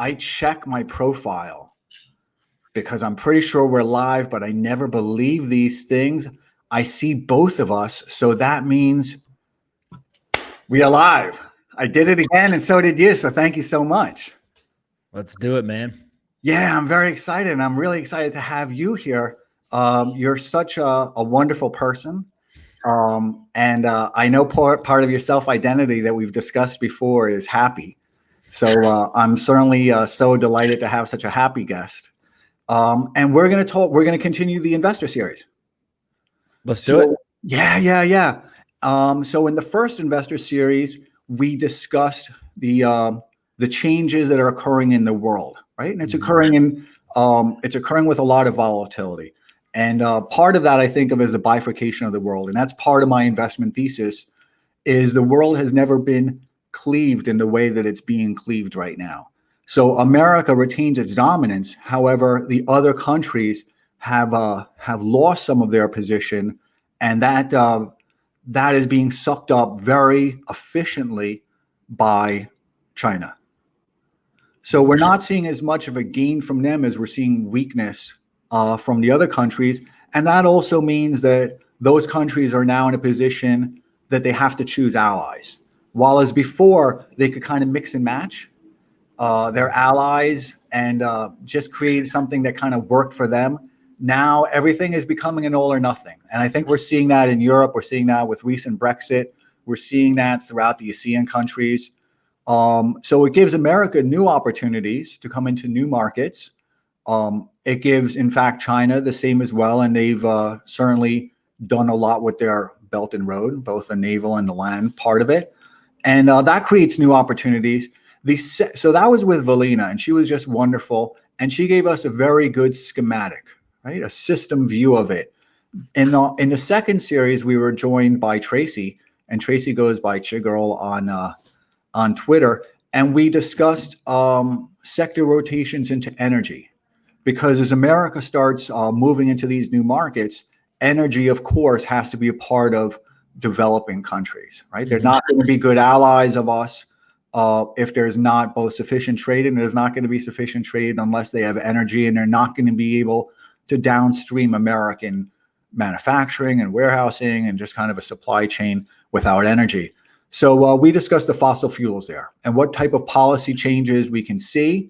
I check my profile because I'm pretty sure we're live, but I never believe these things. I see both of us, so that means we are live. I did it again, and so did you, so thank you so much. Let's do it, man. Yeah, I'm very excited. I'm really excited to have you here. You're such a wonderful person. And I know part of your self-identity that we've discussed before is happy. So I'm certainly so delighted to have such a happy guest. And we're going to continue the investor series. Let's do it. Yeah. So in the first investor series, we discussed the changes that are occurring in the world, right? And it's occurring with a lot of volatility. And part of that I think of as the bifurcation of the world. And that's part of my investment thesis is the world has never been cleaved in the way that it's being cleaved right now. So America retains its dominance. However, the other countries have lost some of their position, and that is being sucked up very efficiently by China. So we're not seeing as much of a gain from them as we're seeing weakness from the other countries. And that also means that those countries are now in a position that they have to choose allies. While as before, they could kind of mix and match their allies and just create something that kind of worked for them. Now everything is becoming an all or nothing. And I think we're seeing that in Europe. We're seeing that with recent Brexit. We're seeing that throughout the ASEAN countries. So it gives America new opportunities to come into new markets. It gives, in fact, China the same as well. And they've certainly done a lot with their Belt and Road, both the naval and the land part of it. And that creates new opportunities. So that was with Valina, and she was just wonderful. And she gave us a very good schematic, right? A system view of it. In the second series, we were joined by Tracy, and Tracy goes by Chigirl on Twitter. And we discussed sector rotations into energy. Because as America starts moving into these new markets, energy, of course, has to be a part of developing countries, right? They're not going to be good allies of us if there's not both sufficient trade, and there's not going to be sufficient trade unless they have energy, and they're not going to be able to downstream American manufacturing and warehousing and just kind of a supply chain without energy. So we discussed the fossil fuels there and what type of policy changes we can see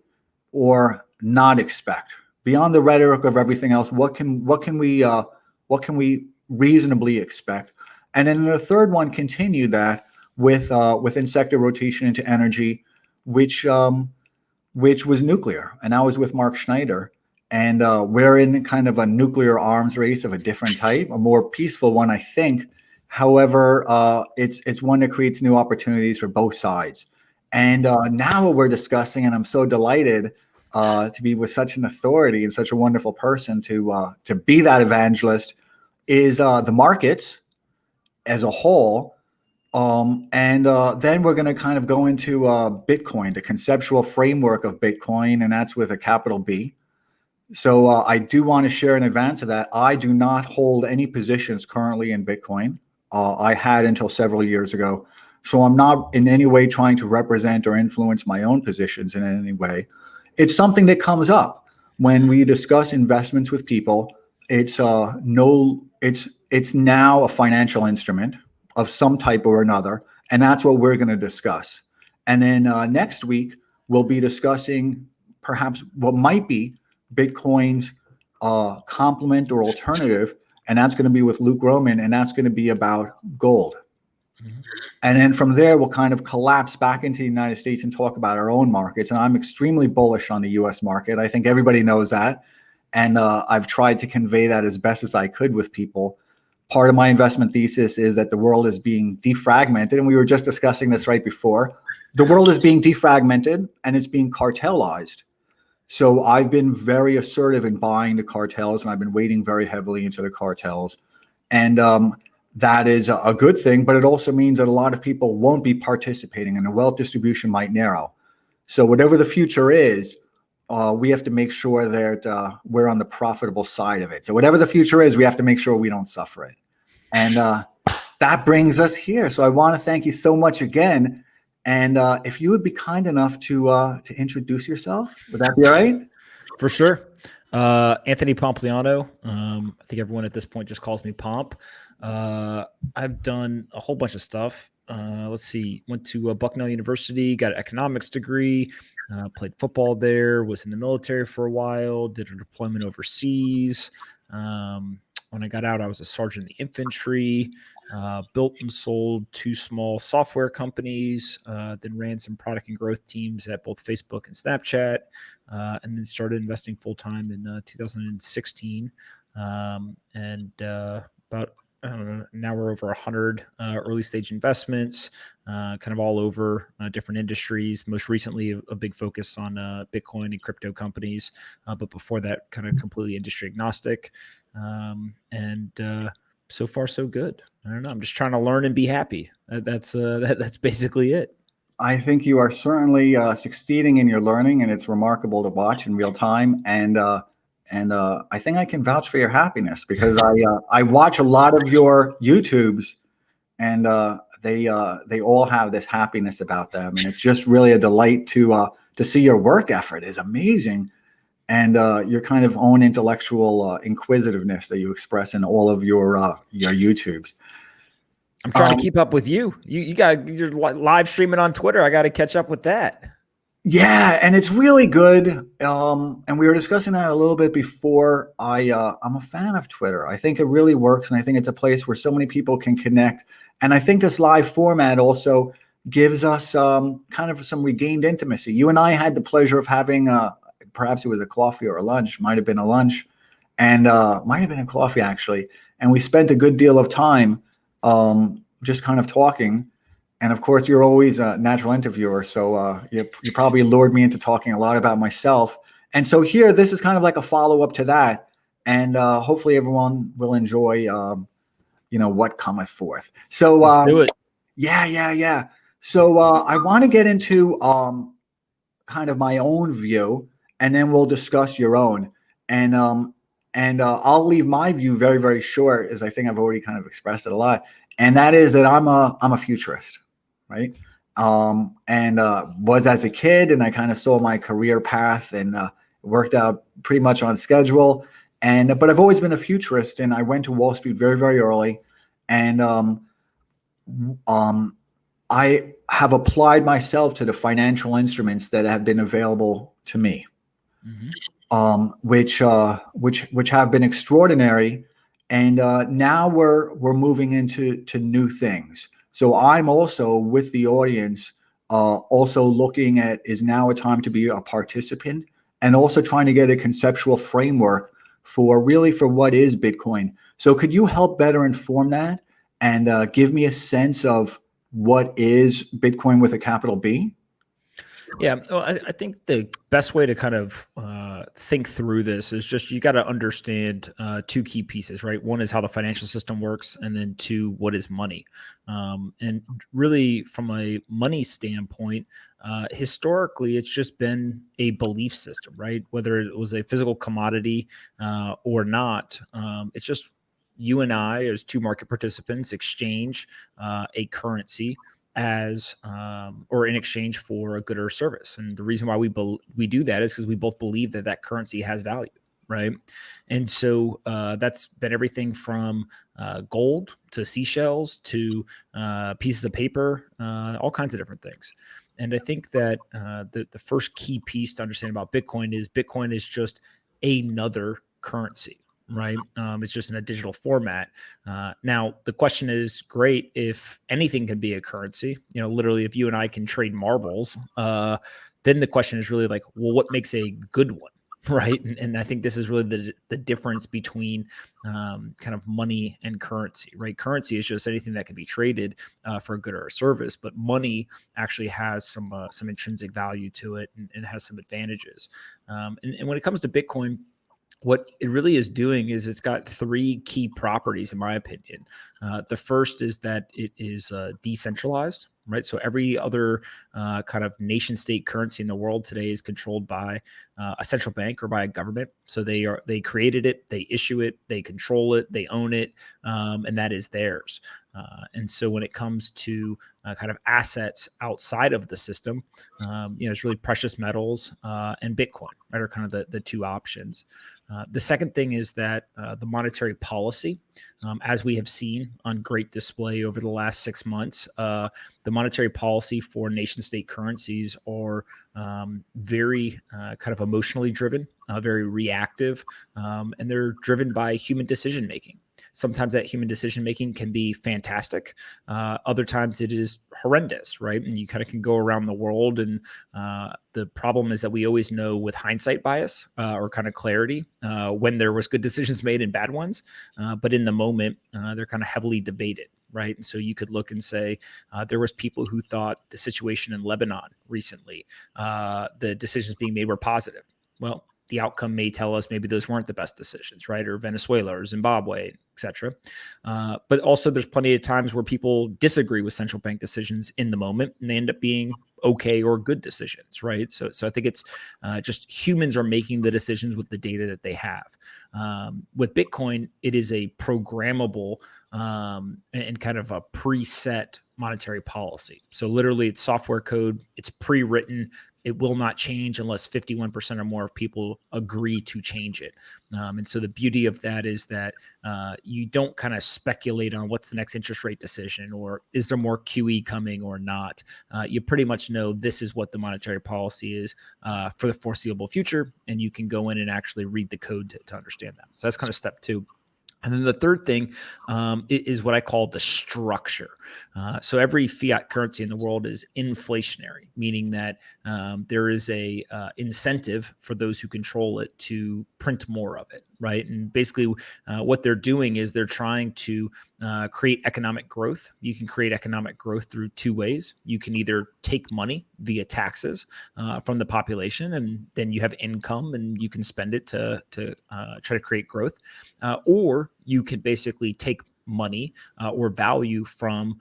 or not expect. Beyond the rhetoric of everything else, what can we reasonably expect? And then the third one continued that within sector rotation into energy, which was nuclear, and that was with Mark Schneider. And we're in kind of a nuclear arms race of a different type, a more peaceful one, I think. However, it's one that creates new opportunities for both sides. And now what we're discussing, and I'm so delighted to be with such an authority and such a wonderful person to be that evangelist, is the markets as a whole. And then we're going to kind of go into Bitcoin, the conceptual framework of Bitcoin, and that's with a capital B. So I do want to share in advance of that. I do not hold any positions currently in Bitcoin. I had until several years ago. So I'm not in any way trying to represent or influence my own positions in any way. It's something that comes up when we discuss investments with people. It's now a financial instrument of some type or another, and that's what we're going to discuss. And then next week we'll be discussing perhaps what might be Bitcoin's complement or alternative, and that's going to be with Luke Roman, and that's going to be about gold. And then from there, we'll kind of collapse back into the United States and talk about our own markets. And I'm extremely bullish on the U.S. market. I think everybody knows that. And I've tried to convey that as best as I could with people. Part of my investment thesis is that the world is being defragmented. And we were just discussing this right before. The world is being defragmented and it's being cartelized. So I've been very assertive in buying the cartels, and I've been wading very heavily into the cartels. And that is a good thing, but it also means that a lot of people won't be participating and the wealth distribution might narrow. So whatever the future is, we have to make sure that we're on the profitable side of it. So whatever the future is, we have to make sure we don't suffer it. And that brings us here. So I want to thank you so much again. And if you would be kind enough to introduce yourself, would that be all right? For sure. Anthony Pompliano. I think everyone at this point just calls me Pomp. I've done a whole bunch of stuff. Let's see. Went to Bucknell University, got an economics degree, played football there, was in the military for a while, did a deployment overseas. When I got out, I was a sergeant in the infantry, built and sold 2 small software companies, then ran some product and growth teams at both Facebook and Snapchat, and then started investing full time in 2016. About I don't know, now we're over 100 early stage investments, kind of all over different industries. Most recently, a big focus on Bitcoin and crypto companies, but before that, kind of completely industry agnostic. So far, so good. I don't know. I'm just trying to learn and be happy. That's basically it. I think you are certainly succeeding in your learning, and it's remarkable to watch in real time. And I think I can vouch for your happiness because I watch a lot of your YouTubes, and they all have this happiness about them, and it's just really a delight to see your work effort is amazing, and your kind of own intellectual inquisitiveness that you express in all of your YouTubes. I'm trying to keep up with you. You're live streaming on Twitter. I got to catch up with that. Yeah, and it's really good. And we were discussing that a little bit before. I'm a fan of Twitter. I think it really works, and I think it's a place where so many people can connect. And I think this live format also gives us kind of some regained intimacy. You and I had the pleasure of having, perhaps it was a coffee or a lunch, might have been a lunch, and might have been a coffee actually. And we spent a good deal of time just kind of talking. And of course, you're always a natural interviewer, so you probably lured me into talking a lot about myself. And so here, this is kind of like a follow-up to that, and hopefully everyone will enjoy, what cometh forth. So Let's do it. Yeah. So I want to get into kind of my own view, and then we'll discuss your own. And I'll leave my view very, very short, as I think I've already kind of expressed it a lot. And that is that I'm a futurist, right? And was as a kid, and I kind of saw my career path, and worked out pretty much on schedule. But I've always been a futurist, and I went to Wall Street very, very early, and I have applied myself to the financial instruments that have been available to me, which have been extraordinary. And now we're moving into new things. So I'm also with the audience, also looking at, is now a time to be a participant, and also trying to get a conceptual framework for what is Bitcoin. So could you help better inform that and give me a sense of what is Bitcoin with a capital B? Yeah, well, I think the best way to kind of think through this is just you got to understand 2 key pieces, right? One is how the financial system works, and then 2, what is money? And really, from a money standpoint, historically, it's just been a belief system, right? Whether it was a physical commodity or not, it's just you and I, as 2 market participants, exchange a currency as or in exchange for a good or a service. And the reason why we do that is because we both believe that currency has value, right? And so that's been everything from gold to seashells to pieces of paper, all kinds of different things. And I think that the first key piece to understand about Bitcoin is just another currency. Right. It's just in a digital format. Now, the question is, great if anything can be a currency, literally if you and I can trade marbles, then the question is really like, well, what makes a good one? Right. And I think this is really the difference between kind of money and currency, right? Currency is just anything that can be traded for a good or a service, but money actually has some intrinsic value to it and has some advantages. And when it comes to Bitcoin, what it really is doing is it's got 3 key properties, in my opinion. The first is that it is decentralized, right? So every other kind of nation state currency in the world today is controlled by a central bank or by a government. So they created it, they issue it, they control it, they own it, and that is theirs. And so when it comes to kind of assets outside of the system, it's really precious metals and Bitcoin, right, are kind of the two options. The second thing is that the monetary policy, as we have seen on great display over the last 6 months, the monetary policy for nation state currencies are very kind of emotionally driven, very reactive, and they're driven by human decision making. Sometimes that human decision making can be fantastic. Other times it is horrendous, right? And you kind of can go around the world, and the problem is that we always know with hindsight bias or kind of clarity when there was good decisions made and bad ones. But in the moment, they're kind of heavily debated. Right. And so you could look and say there was people who thought the situation in Lebanon recently, the decisions being made were positive. Well, the outcome may tell us maybe those weren't the best decisions, right? Or Venezuela or Zimbabwe, et cetera. But also there's plenty of times where people disagree with central bank decisions in the moment, and they end up being okay or good decisions, right? So I think it's just humans are making the decisions with the data that they have. With Bitcoin, it is a programmable and kind of a preset monetary policy. So literally it's software code, it's pre-written. It will not change unless 51% or more of people agree to change it. And so the beauty of that is that you don't kind of speculate on what's the next interest rate decision, or is there more QE coming or not. You pretty much know this is what the monetary policy is for the foreseeable future, and you can go in and actually read the code to understand that. So that's kind of step two. And then the third thing is what I call the structure. So every fiat currency in the world is inflationary, meaning that there is a incentive for those who control it to print more of it, right? And basically what they're doing is they're trying to create economic growth. You can create economic growth through two ways. You can either take money via taxes from the population, and then you have income and you can spend it to try to create growth, or you could basically take money or value from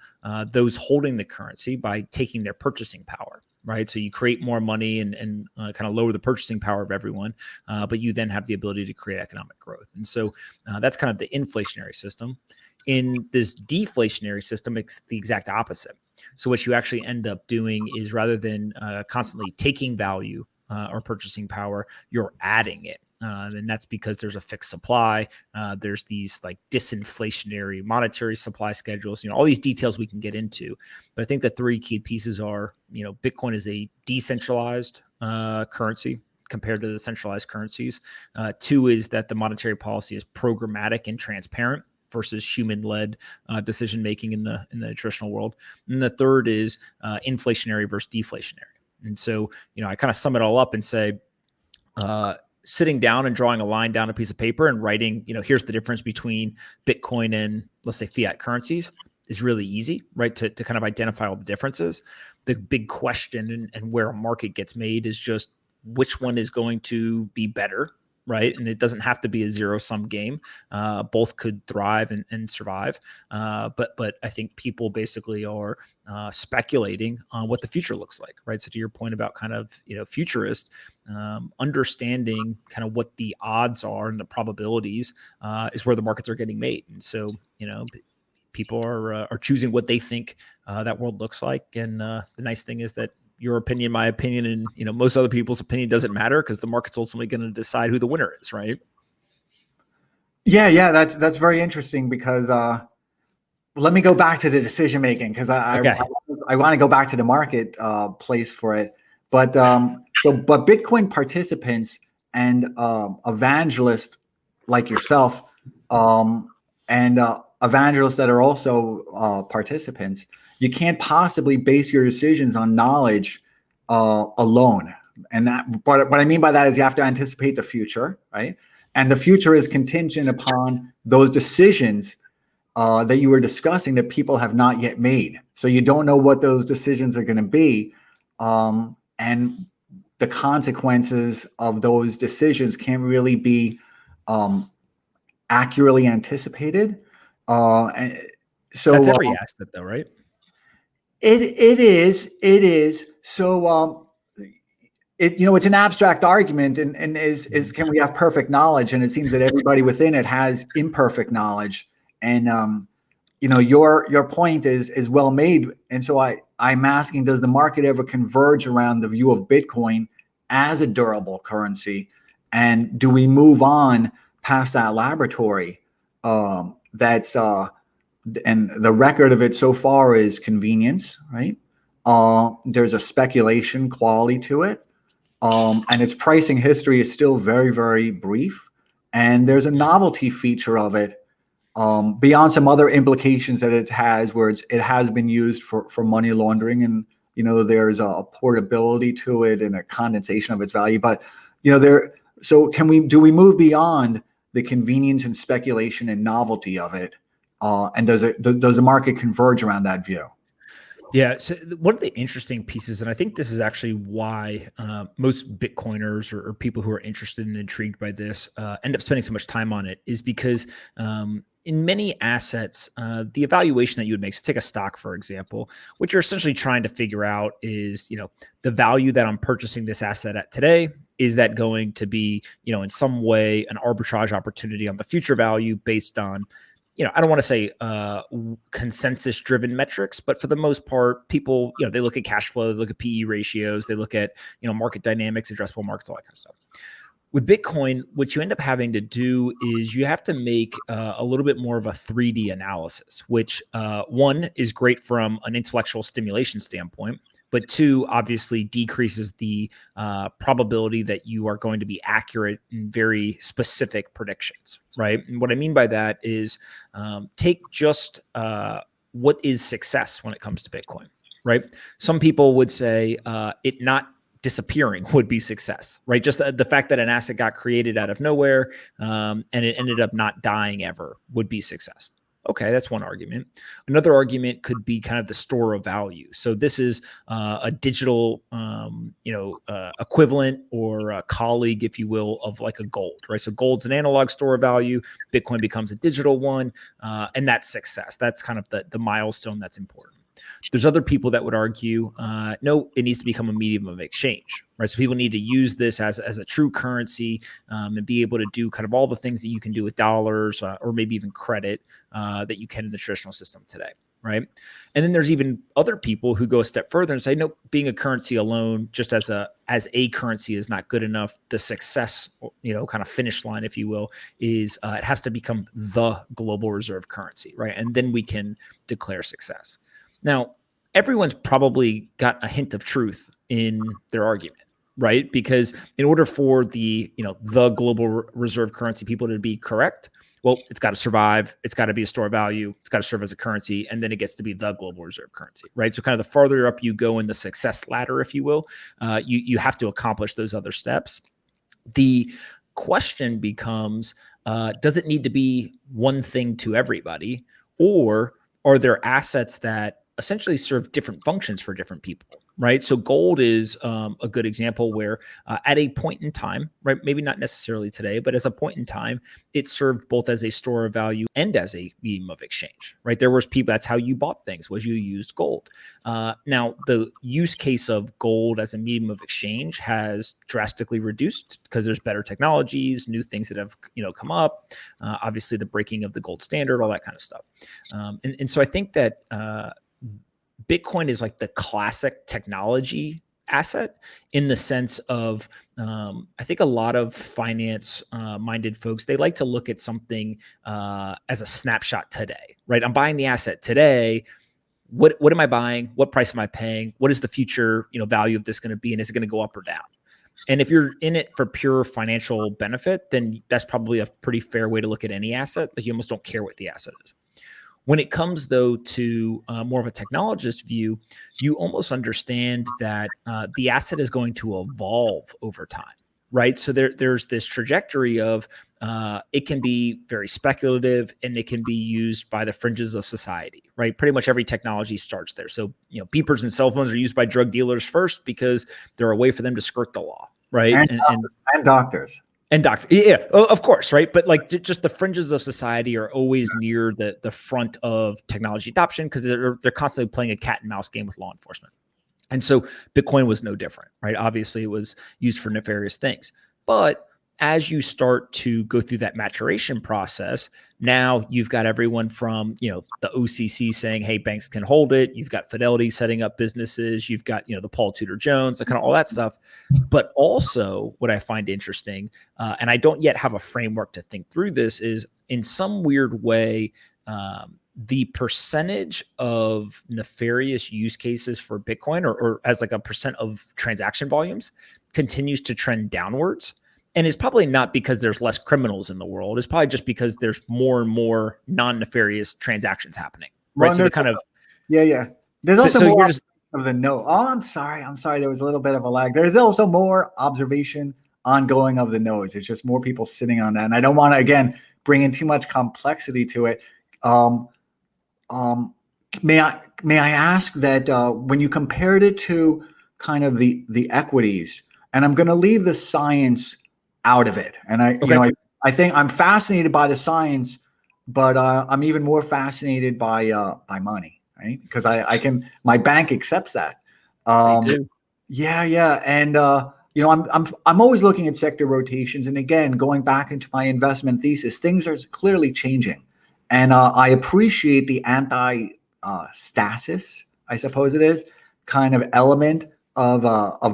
those holding the currency by taking their purchasing power. Right. So you create more money and kind of lower the purchasing power of everyone, but you then have the ability to create economic growth. And so that's kind of the inflationary system. In this deflationary system, it's the exact opposite. So what you actually end up doing is, rather than constantly taking value or purchasing power, you're adding it. And that's because there's a fixed supply. There's these like disinflationary monetary supply schedules, all these details we can get into. But I think the three key pieces are, Bitcoin is a decentralized currency compared to the centralized currencies. Two is that the monetary policy is programmatic and transparent versus human-led decision-making in the traditional world. And the third is inflationary versus deflationary. And so, I kind of sum it all up and say, sitting down and drawing a line down a piece of paper and writing, here's the difference between Bitcoin and, let's say, fiat currencies is really easy, right? To kind of identify all the differences. The big question and where a market gets made is just which one is going to be better, right? And it doesn't have to be a zero-sum game. Both could thrive and survive. But I think people basically are speculating on what the future looks like, right? So to your point about kind of, futurist, understanding kind of what the odds are and the probabilities is where the markets are getting made. And so, people are choosing what they think that world looks like. And the nice thing is that your opinion, my opinion, and most other people's opinion doesn't matter, because the market's ultimately going to decide who the winner is, right? Yeah, that's very interesting, because let me go back to the decision making, because I want to go back to the market place for it. But but Bitcoin participants and evangelists like yourself, and evangelists that are also participants, you can't possibly base your decisions on knowledge alone. And that, but what I mean by that is you have to anticipate the future, right? And the future is contingent upon those decisions that you were discussing that people have not yet made. So you don't know what those decisions are going to be. And the consequences of those decisions can't really be accurately anticipated. So that's every asset, though, right? It is. So it's an abstract argument, and is can we have perfect knowledge? And it seems that everybody within it has imperfect knowledge. And your point is well made. And so I'm asking, does the market ever converge around the view of Bitcoin as a durable currency? And do we move on past that laboratory? That's and the record of it so far is convenience, right? There's a speculation quality to it. And its pricing history is still very, very brief. And there's a novelty feature of it, beyond some other implications that it has, where it has been used for money laundering, and there's a portability to it and a condensation of its value. But there. So do we move beyond the convenience and speculation and novelty of it? And does the market converge around that view? Yeah. So one of the interesting pieces, and I think this is actually why most Bitcoiners or people who are interested and intrigued by this end up spending so much time on it, is because in many assets, the evaluation that you would make, so take a stock, for example, what you're essentially trying to figure out is, the value that I'm purchasing this asset at today. Is that going to be, in some way an arbitrage opportunity on the future value based on, I don't want to say consensus driven metrics, but for the most part, people, they look at cash flow, they look at PE ratios, they look at, market dynamics, addressable markets, all that kind of stuff. With Bitcoin, what you end up having to do is you have to make a little bit more of a 3D analysis, which one is great from an intellectual stimulation standpoint, but two, obviously decreases the probability that you are going to be accurate in very specific predictions, right? And what I mean by that is take just what is success when it comes to Bitcoin, right? Some people would say it not disappearing would be success, right? Just the fact that an asset got created out of nowhere and it ended up not dying ever would be success. Okay, that's one argument. Another argument could be kind of the store of value. So this is a digital, equivalent or a colleague, if you will, of like a gold, right? So gold's an analog store of value. Bitcoin becomes a digital one, and that's success. That's kind of the milestone that's important. There's other people that would argue, no, it needs to become a medium of exchange, right? So people need to use this as a true currency and be able to do kind of all the things that you can do with dollars or maybe even credit that you can in the traditional system today, right? And then there's even other people who go a step further and say, no, being a currency alone, just as a currency is not good enough. The success, kind of finish line, if you will, is it has to become the global reserve currency, right? And then we can declare success. Now, everyone's probably got a hint of truth in their argument, right? Because in order for the global reserve currency people to be correct, well, it's got to survive. It's got to be a store of value. It's got to serve as a currency. And then it gets to be the global reserve currency, right? So kind of the farther up you go in the success ladder, if you will, you have to accomplish those other steps. The question becomes, does it need to be one thing to everybody, or are there assets that essentially serve different functions for different people, right? So gold is a good example where at a point in time, right, maybe not necessarily today, but as a point in time, it served both as a store of value and as a medium of exchange, right? There was people, that's how you bought things, was you used gold. Now, the use case of gold as a medium of exchange has drastically reduced because there's better technologies, new things that have come up, obviously the breaking of the gold standard, all that kind of stuff. And so I think that Bitcoin is like the classic technology asset in the sense of, I think a lot of finance minded folks, they like to look at something as a snapshot today, right? I'm buying the asset today. What am I buying? What price am I paying? What is the future value of this going to be? And is it going to go up or down? And if you're in it for pure financial benefit, then that's probably a pretty fair way to look at any asset. Like you almost don't care what the asset is. When it comes, though, to more of a technologist view, you almost understand that the asset is going to evolve over time, right? So there's this trajectory of it can be very speculative and it can be used by the fringes of society, right? Pretty much every technology starts there. So, beepers and cell phones are used by drug dealers first because they're a way for them to skirt the law, right? And doctors. And doctor, yeah, of course, right? But like just the fringes of society are always near the front of technology adoption because they're constantly playing a cat and mouse game with law enforcement. And so Bitcoin was no different, right? Obviously, it was used for nefarious things. But as you start to go through that maturation process, now you've got everyone from, the OCC saying, hey, banks can hold it. You've got Fidelity setting up businesses. You've got, the Paul Tudor Jones, kind of all that stuff. But also what I find interesting, and I don't yet have a framework to think through this, is in some weird way, the percentage of nefarious use cases for Bitcoin or as like a percent of transaction volumes continues to trend downwards. And it's probably not because there's less criminals in the world. It's probably just because there's more and more non-nefarious transactions happening. Right. Well, So the kind of, yeah. There's also so more you're just, of the note. Oh, I'm sorry. There was a little bit of a lag. There's also more observation ongoing of the nodes. It's just more people sitting on that. And I don't want to, again, bring in too much complexity to it. May I ask that when you compared it to kind of the equities, and I'm going to leave the science out of it, and I think I'm fascinated by the science, but I'm even more fascinated by money, right? Because my bank accepts that. they do. Yeah, and I'm always looking at sector rotations, and again, going back into my investment thesis, things are clearly changing, and I appreciate the stasis, I suppose it is, kind of element of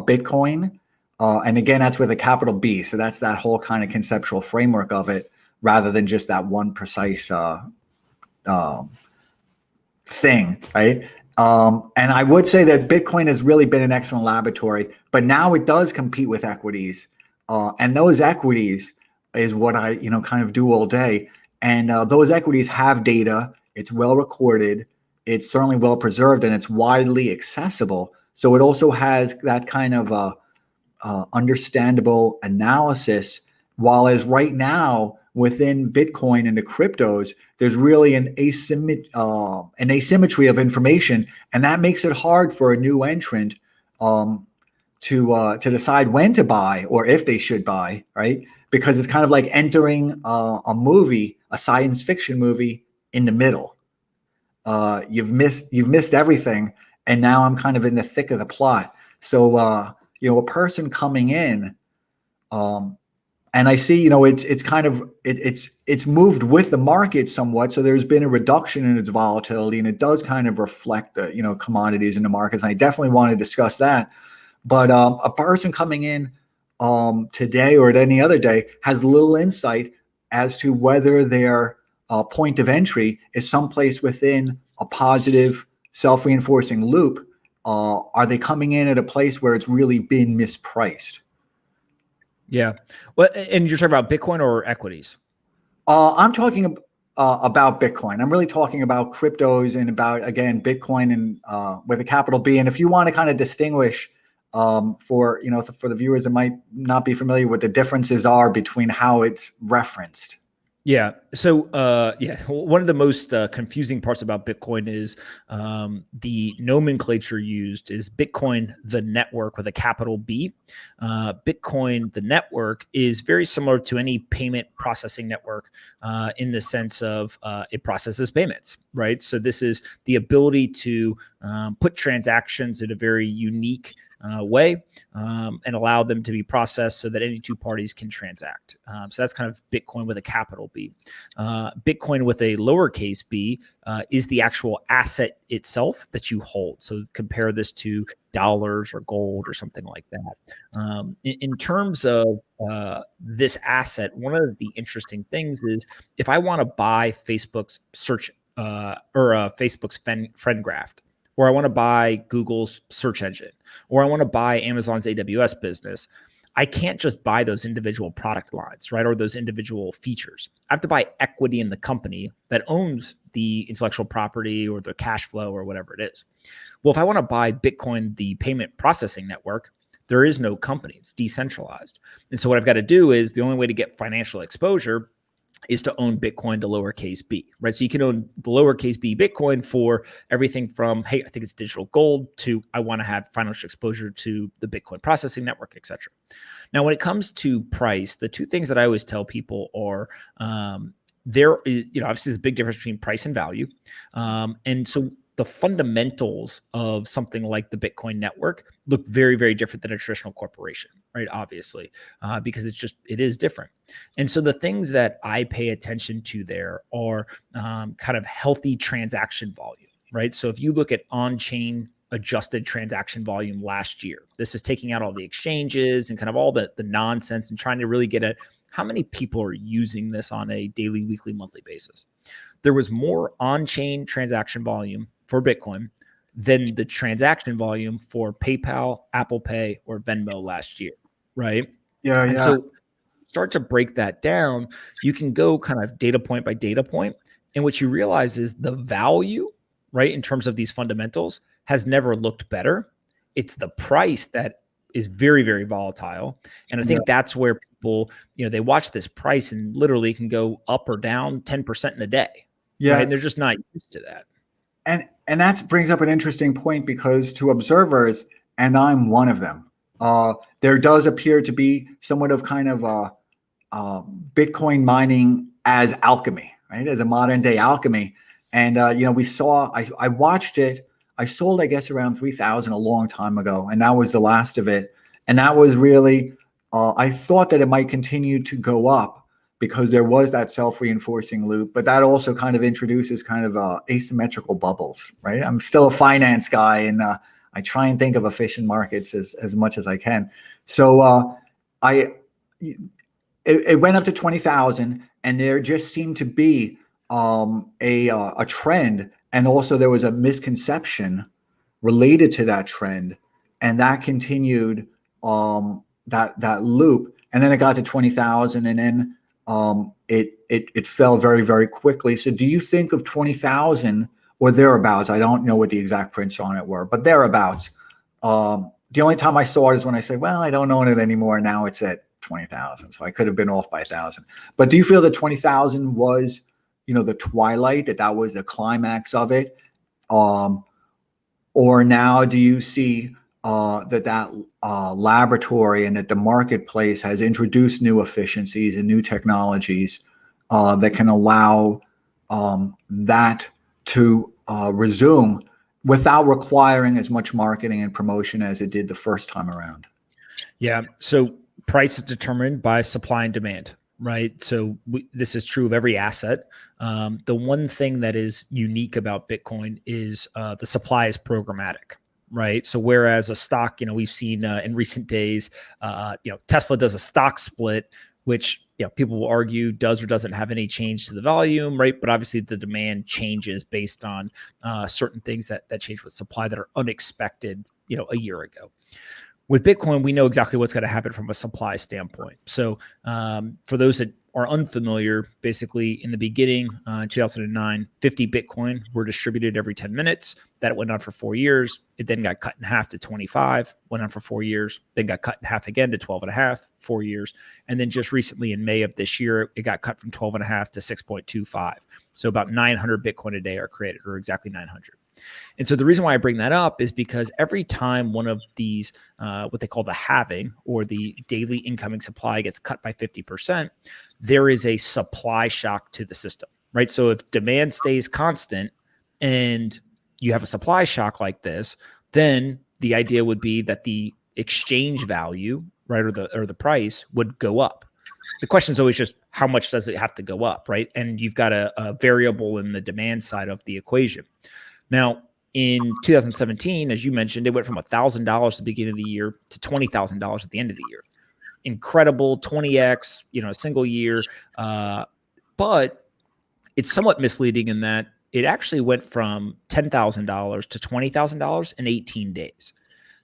Bitcoin, and again, that's with a capital B, so that's that whole kind of conceptual framework of it, rather than just that one precise thing, right? And I would say that Bitcoin has really been an excellent laboratory, but now it does compete with equities. And those equities is what I, kind of do all day. And those equities have data. It's well recorded. It's certainly well preserved, and it's widely accessible. So it also has that kind of understandable analysis. While as right now within Bitcoin and the cryptos, there's really an asymmetry of information, and that makes it hard for a new entrant to decide when to buy or if they should buy, right? Because it's kind of like entering a movie, a science fiction movie, in the middle. You've missed everything, and now I'm kind of in the thick of the plot. So a person coming in, and I see, it's kind of it's moved with the market somewhat. So there's been a reduction in its volatility, and it does kind of reflect the commodities in the markets. And I definitely want to discuss that. But a person coming in today or at any other day has little insight as to whether their point of entry is someplace within a positive self-reinforcing loop. Are they coming in at a place where it's really been mispriced? Yeah. Well, and you're talking about Bitcoin or equities? I'm talking about Bitcoin. I'm really talking about cryptos and about, again, Bitcoin and with a capital B. And if you want to kind of distinguish for the viewers that might not be familiar with the differences are between how it's referenced. Yeah. So, one of the most confusing parts about Bitcoin is the nomenclature used is Bitcoin, the network with a capital B. Bitcoin, the network, is very similar to any payment processing network in the sense of it processes payments, right? So this is the ability to put transactions in a very unique way and allow them to be processed so that any two parties can transact. So that's kind of Bitcoin with a capital B. Bitcoin with a lowercase b is the actual asset itself that you hold. So compare this to dollars or gold or something like that. In terms of this asset, one of the interesting things is if I want to buy Facebook's search or Facebook's friend graph, or I want to buy Google's search engine, or I want to buy Amazon's AWS business, I can't just buy those individual product lines, right? Or those individual features. I have to buy equity in the company that owns the intellectual property or the cash flow or whatever it is. Well, if I want to buy Bitcoin, the payment processing network, there is no company. It's decentralized. And so what I've got to do is the only way to get financial exposure is to own Bitcoin, the lowercase b, right? So you can own the lowercase b Bitcoin for everything from, hey, I think it's digital gold, to I want to have financial exposure to the Bitcoin processing network, et cetera. Now, when it comes to price, the two things that I always tell people are there is, obviously there's a big difference between price and value. And so the fundamentals of something like the Bitcoin network look very, very different than a traditional corporation, right? Obviously, because it is different. And so the things that I pay attention to there are kind of healthy transaction volume, right? So if you look at on-chain adjusted transaction volume last year, this is taking out all the exchanges and kind of all the nonsense and trying to really get at how many people are using this on a daily, weekly, monthly basis. There was more on-chain transaction volume for Bitcoin than the transaction volume for PayPal, Apple Pay, or Venmo last year, right? Yeah, And yeah. so start to break that down, you can go kind of data point by data point. And what you realize is the value, right, in terms of these fundamentals has never looked better. It's the price that is very, very volatile. And I think that's where people, they watch this price and literally can go up or down 10% in a day. Yeah. Right. And they're just not used to that. And that brings up an interesting point, because to observers, and I'm one of them, there does appear to be somewhat of kind of Bitcoin mining as alchemy, right? As a modern day alchemy. And, we saw, I watched it. I sold, I guess, around 3,000 a long time ago. And that was the last of it. And that was really, I thought that it might continue to go up because there was that self-reinforcing loop, but that also kind of introduces kind of asymmetrical bubbles, right? I'm still a finance guy, and I try and think of efficient markets as much as I can. So it went up to 20,000, and there just seemed to be a trend, and also there was a misconception related to that trend, and that continued that loop, and then it got to 20,000, and then it fell very, very quickly. So do you think of 20,000 or thereabouts? I don't know what the exact prints on it were, but thereabouts. The only time I saw it is when I said, well, I don't own it anymore. Now it's at 20,000. So I could have been off by 1,000. But do you feel that 20,000 was, the twilight, that was the climax of it? Or now do you see that laboratory and that the marketplace has introduced new efficiencies and new technologies that can allow that to resume without requiring as much marketing and promotion as it did the first time around? Yeah. So price is determined by supply and demand, right? So this is true of every asset. The one thing that is unique about Bitcoin is the supply is programmatic. Right. So whereas a stock, we've seen in recent days, Tesla does a stock split, which people will argue does or doesn't have any change to the volume. Right. But obviously the demand changes based on certain things that change with supply that are unexpected, a year ago. With Bitcoin, we know exactly what's going to happen from a supply standpoint. So for those that are unfamiliar, basically in the beginning, in 2009, 50 Bitcoin were distributed every 10 minutes. That went on for 4 years. It then got cut in half to 25, went on for 4 years, then got cut in half again to 12 and a half, 4 years. And then just recently in May of this year, it got cut from 12 and a half to 6.25. So about 900 Bitcoin a day are created, or exactly 900. And so the reason why I bring that up is because every time one of these, what they call the halving, or the daily incoming supply, gets cut by 50%, there is a supply shock to the system, right? So if demand stays constant and you have a supply shock like this, then the idea would be that the exchange value, right, or the price would go up. The question is always just how much does it have to go up, right? And you've got a variable in the demand side of the equation. Now, in 2017, as you mentioned, it went from $1,000 at the beginning of the year to $20,000 at the end of the year. Incredible, 20x, a single year. But it's somewhat misleading in that it actually went from $10,000 to $20,000 in 18 days.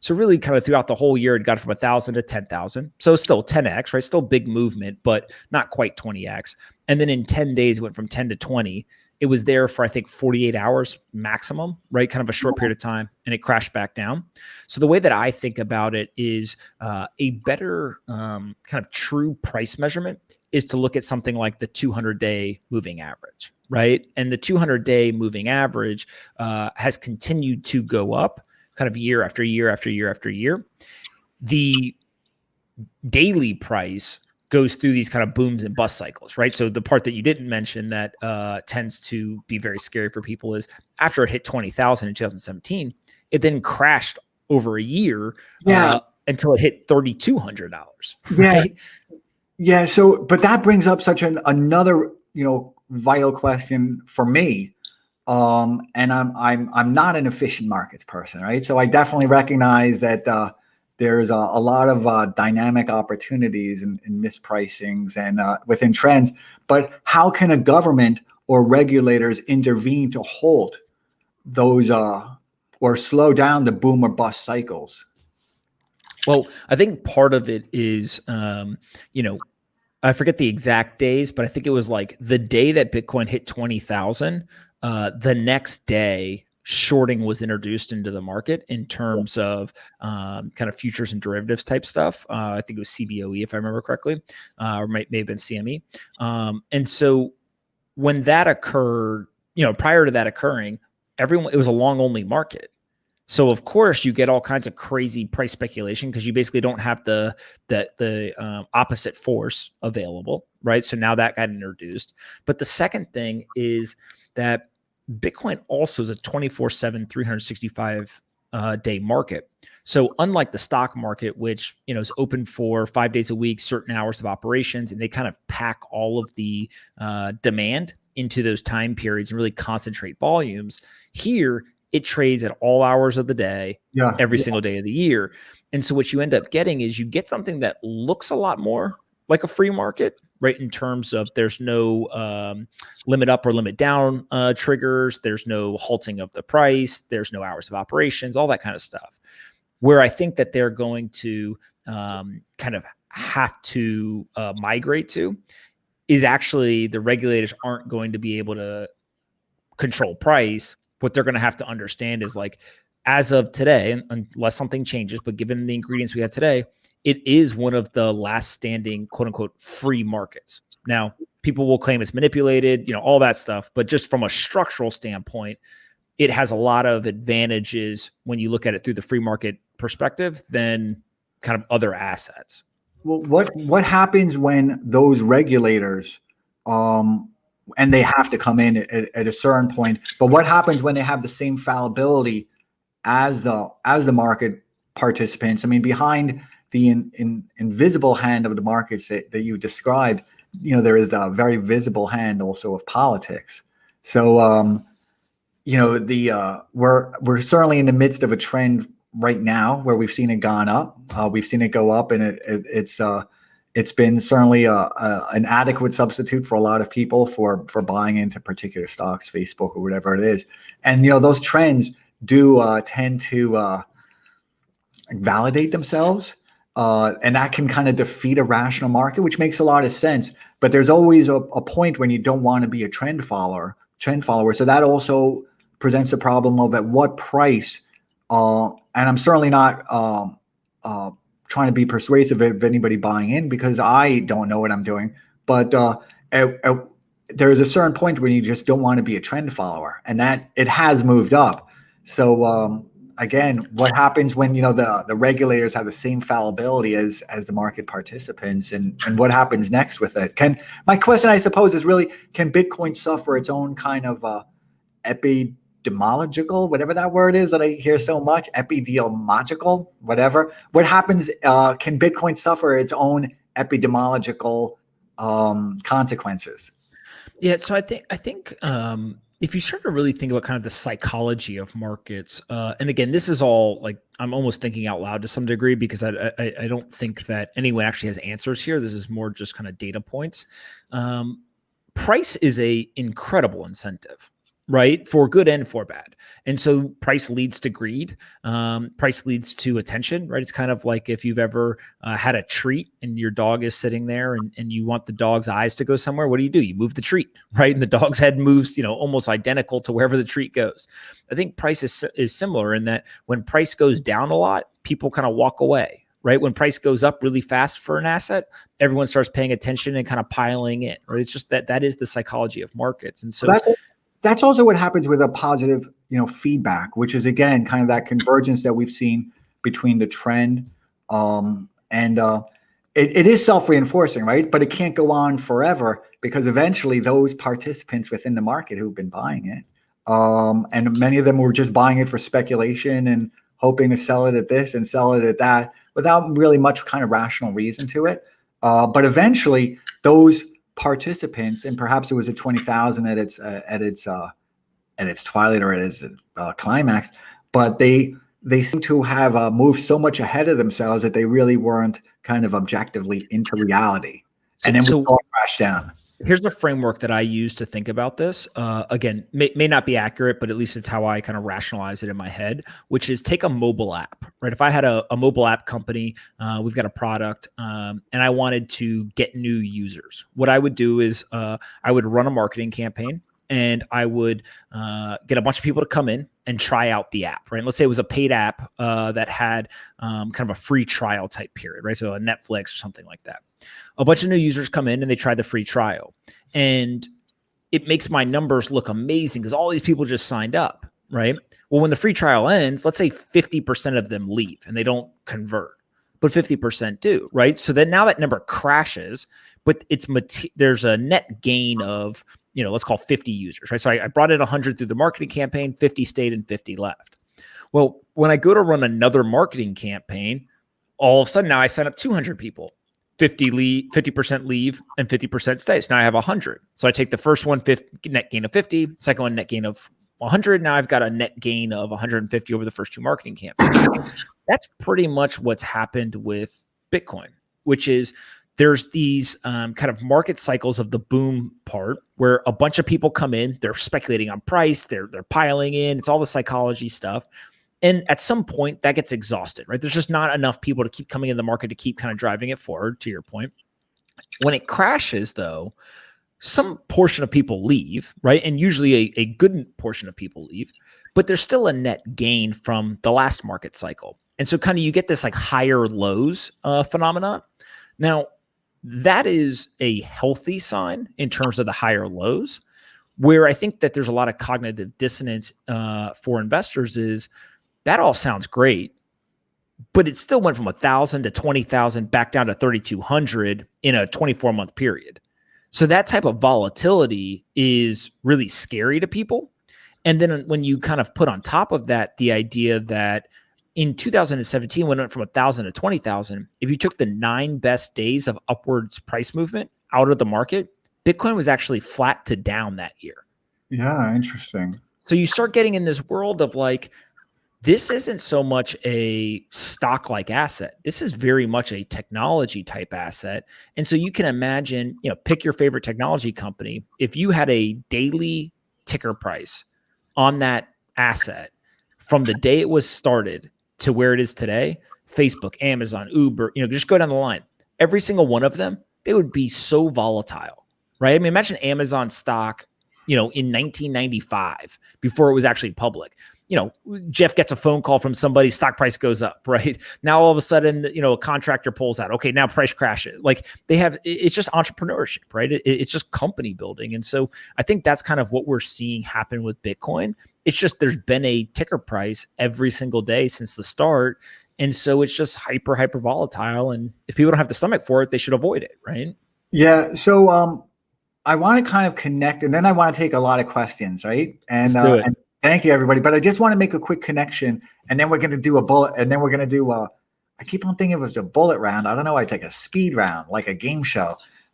So really kind of throughout the whole year, it got from 1,000 to 10,000. So it's still 10x, right? Still big movement, but not quite 20x. And then in 10 days, it went from 10 to 20. it was there for, I think, 48 hours maximum, right? Kind of a short period of time, and it crashed back down. So the way that I think about it is a better kind of true price measurement is to look at something like the 200-day moving average, right? And the 200-day moving average has continued to go up kind of year after year after year after year. The daily price goes through these kind of booms and bust cycles, right? So the part that you didn't mention that tends to be very scary for people is after it hit 20,000 in 2017, it then crashed over a year until it hit $3,200, right? Yeah. So, but that brings up such another, vital question for me. And I'm not an efficient markets person, right? So I definitely recognize that there's a lot of dynamic opportunities and mispricings and within trends. But how can a government or regulators intervene to halt those or slow down the boom or bust cycles? Well, I think part of it is, I forget the exact days, but I think it was like the day that Bitcoin hit 20,000, the next day shorting was introduced into the market in terms of kind of futures and derivatives type stuff. I think it was CBOE, if I remember correctly, or may have been CME. And so when that occurred, prior to that occurring, it was a long only market. So of course you get all kinds of crazy price speculation because you basically don't have the opposite force available, right? So now that got introduced. But the second thing is that Bitcoin also is a 24/7, 365 day market. So unlike the stock market, which is open for 5 days a week, certain hours of operations, and they kind of pack all of the demand into those time periods and really concentrate volumes, here it trades at all hours of the day, every single day of the year. And so what you end up getting is you get something that looks a lot more like a free market, right? In terms of there's no limit up or limit down triggers. There's no halting of the price. There's no hours of operations, all that kind of stuff. Where I think that they're going to kind of have to migrate to is actually the regulators aren't going to be able to control price. What they're going to have to understand is like, as of today, unless something changes, but given the ingredients we have today, it is one of the last standing, quote unquote, free markets. Now, people will claim it's manipulated, all that stuff, but just from a structural standpoint, it has a lot of advantages when you look at it through the free market perspective than kind of other assets. Well, what happens when those regulators, and they have to come in at a certain point, but what happens when they have the same fallibility as the market participants? I mean, behind the invisible hand of the markets that you described, there is the very visible hand also of politics. So, we're certainly in the midst of a trend right now where we've seen it gone up. We've seen it go up, and it's been certainly an adequate substitute for a lot of people for buying into particular stocks, Facebook or whatever it is. And those trends do tend to validate themselves, and that can kind of defeat a rational market, which makes a lot of sense. But there's always a point when you don't want to be a trend follower. So that also presents a problem of at what price. And I'm certainly not trying to be persuasive of anybody buying in because I don't know what I'm doing. But there's a certain point when you just don't want to be a trend follower, and that it has moved up. So again, what happens when the regulators have the same fallibility as the market participants, and what happens next with it? My question, I suppose, is really, can Bitcoin suffer its own kind of epidemiological, whatever that word is that I hear so much, epidemiological, whatever. What happens? Can Bitcoin suffer its own epidemiological consequences? Yeah, so I think if you start to really think about kind of the psychology of markets, and again, this is all like I'm almost thinking out loud to some degree because I don't think that anyone actually has answers here. This is more just kind of data points. Price is a incredible incentive. right? For good and for bad. And so price leads to greed. Price leads to attention, right? It's kind of like if you've ever had a treat and your dog is sitting there and you want the dog's eyes to go somewhere. What do? You move the treat, right? And the dog's head moves, almost identical to wherever the treat goes. I think price is similar in that when price goes down a lot, people kind of walk away, right? When price goes up really fast for an asset, everyone starts paying attention and kind of piling in, right? It's just that is the psychology of markets. And so that's also what happens with a positive, feedback, which is again kind of that convergence that we've seen between the trend and it is self-reinforcing, right? But it can't go on forever because eventually those participants within the market who've been buying it, and many of them were just buying it for speculation and hoping to sell it at this and sell it at that without really much kind of rational reason to it. But eventually those participants, and perhaps it was at 20,000 at its twilight or at its climax, but they seem to have moved so much ahead of themselves that they really weren't kind of objectively into reality, and then we saw it crash down. Here's the framework that I use to think about this. Again, may not be accurate, but at least it's how I kind of rationalize it in my head, which is take a mobile app, right? If I had a mobile app company, we've got a product, and I wanted to get new users, what I would do is I would run a marketing campaign and I would get a bunch of people to come in and try out the app, right? Let's say it was a paid app that had kind of a free trial type period, right? So a Netflix or something like that. A bunch of new users come in and they try the free trial. And it makes my numbers look amazing because all these people just signed up, right? Well, when the free trial ends, let's say 50% of them leave and they don't convert, but 50% do, right? So then now that number crashes, but there's a net gain of, let's call 50 users, right? So I brought in 100 through the marketing campaign, 50 stayed and 50 left. Well, when I go to run another marketing campaign, all of a sudden now I sign up 200 people. 50% leave and 50% stay. So now I have 100. So I take the first one, net gain of 50, second one, net gain of 100. Now I've got a net gain of 150 over the first two marketing campaigns. That's pretty much what's happened with Bitcoin, which is there's these kind of market cycles of the boom part where a bunch of people come in, they're speculating on price, they're piling in, it's all the psychology stuff. And at some point that gets exhausted, right? There's just not enough people to keep coming in the market to keep kind of driving it forward, to your point. When it crashes, though, some portion of people leave, right? And usually a good portion of people leave, but there's still a net gain from the last market cycle. And so kind of you get this like higher lows phenomenon. Now, that is a healthy sign in terms of the higher lows, where I think that there's a lot of cognitive dissonance for investors is, that all sounds great, but it still went from 1,000 to 20,000 back down to 3,200 in a 24-month period. So that type of volatility is really scary to people. And then when you kind of put on top of that the idea that in 2017, when it went from 1,000 to 20,000, if you took the 9 best days of upwards price movement out of the market, Bitcoin was actually flat to down that year. Yeah, interesting. So you start getting in this world of like, this isn't so much a stock-like asset. This is very much a technology type asset. And so you can imagine, pick your favorite technology company. If you had a daily ticker price on that asset from the day it was started to where it is today, Facebook, Amazon, Uber, just go down the line. Every single one of them, they would be so volatile, right? I mean, imagine Amazon stock, in 1995 before it was actually public. Jeff gets a phone call from somebody, stock price goes up, right? Now, all of a sudden, a contractor pulls out. Okay, now price crashes. Like it's just entrepreneurship, right? It's just company building. And so I think that's kind of what we're seeing happen with Bitcoin. It's just, there's been a ticker price every single day since the start. And so it's just hyper volatile. And if people don't have the stomach for it, they should avoid it, right? Yeah. So I want to kind of connect, and then I want to take a lot of questions, right? And thank you, everybody. But I just want to make a quick connection, and then we're going to do a bullet, and then we're going to do I keep on thinking it was a bullet round. I don't know. I take a speed round, like a game show.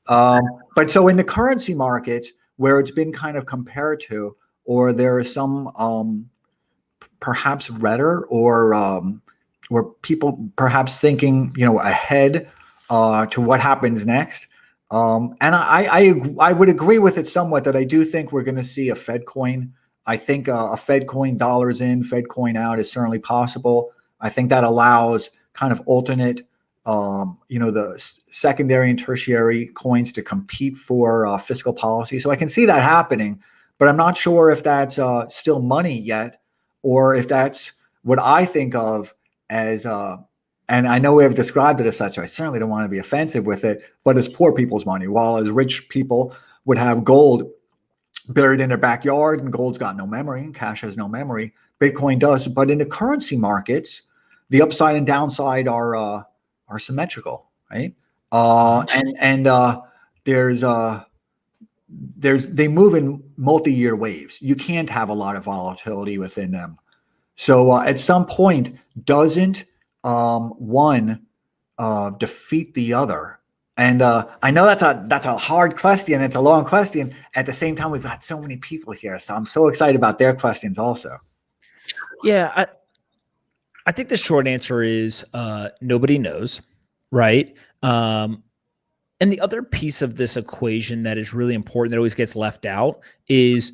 But so in the currency markets, where it's been kind of compared to, or there is some perhaps redder, or people perhaps thinking, ahead to what happens next. And I would agree with it somewhat that I do think we're going to see a Fed coin I think a Fed coin dollars in, Fed coin out is certainly possible. I think that allows kind of alternate, the secondary and tertiary coins to compete for fiscal policy. So I can see that happening, but I'm not sure if that's still money yet, or if that's what I think of as, and I know we have described it as such, so I certainly don't want to be offensive with it, but it's poor people's money, while as rich people would have gold buried in their backyard, and gold's got no memory and cash has no memory. Bitcoin does. But in the currency markets, the upside and downside are symmetrical, right? They move in multi-year waves. You can't have a lot of volatility within them. So at some point, doesn't one defeat the other? And I know that's a hard question. It's a long question. At the same time, we've got so many people here, so I'm so excited about their questions also. Yeah, I think the short answer is nobody knows, right? And the other piece of this equation that is really important that always gets left out is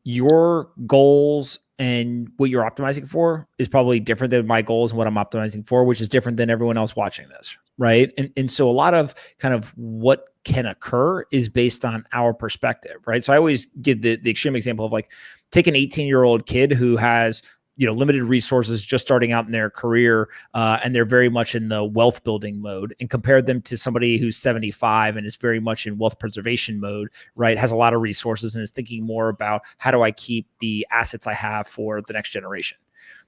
your goals and what you're optimizing for is probably different than my goals and what I'm optimizing for, which is different than everyone else watching this, right? And so a lot of kind of what can occur is based on our perspective, right? So I always give the extreme example of like, take an 18-year-old kid who has limited resources, just starting out in their career, and they're very much in the wealth building mode, and compare them to somebody who's 75 and is very much in wealth preservation mode, right? Has a lot of resources and is thinking more about how do I keep the assets I have for the next generation.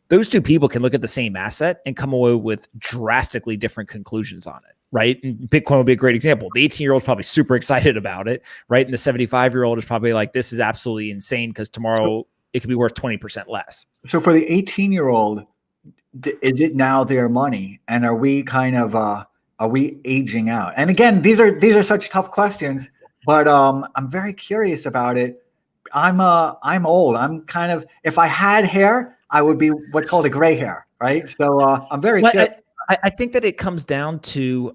Those two people can look at the same asset and come away with drastically different conclusions on it, right? And Bitcoin would be a great example. The 18-year-old is probably super excited about it, right? And the 75-year-old is probably like, this is absolutely insane because tomorrow it could be worth 20% less. So for the 18-year-old, is it now their money? And are we kind of are we aging out? And again, these are such tough questions, but I'm very curious about it. I'm old. I'm kind of, if I had hair, I would be what's called a gray hair, right? So I'm very curious. I think that it comes down to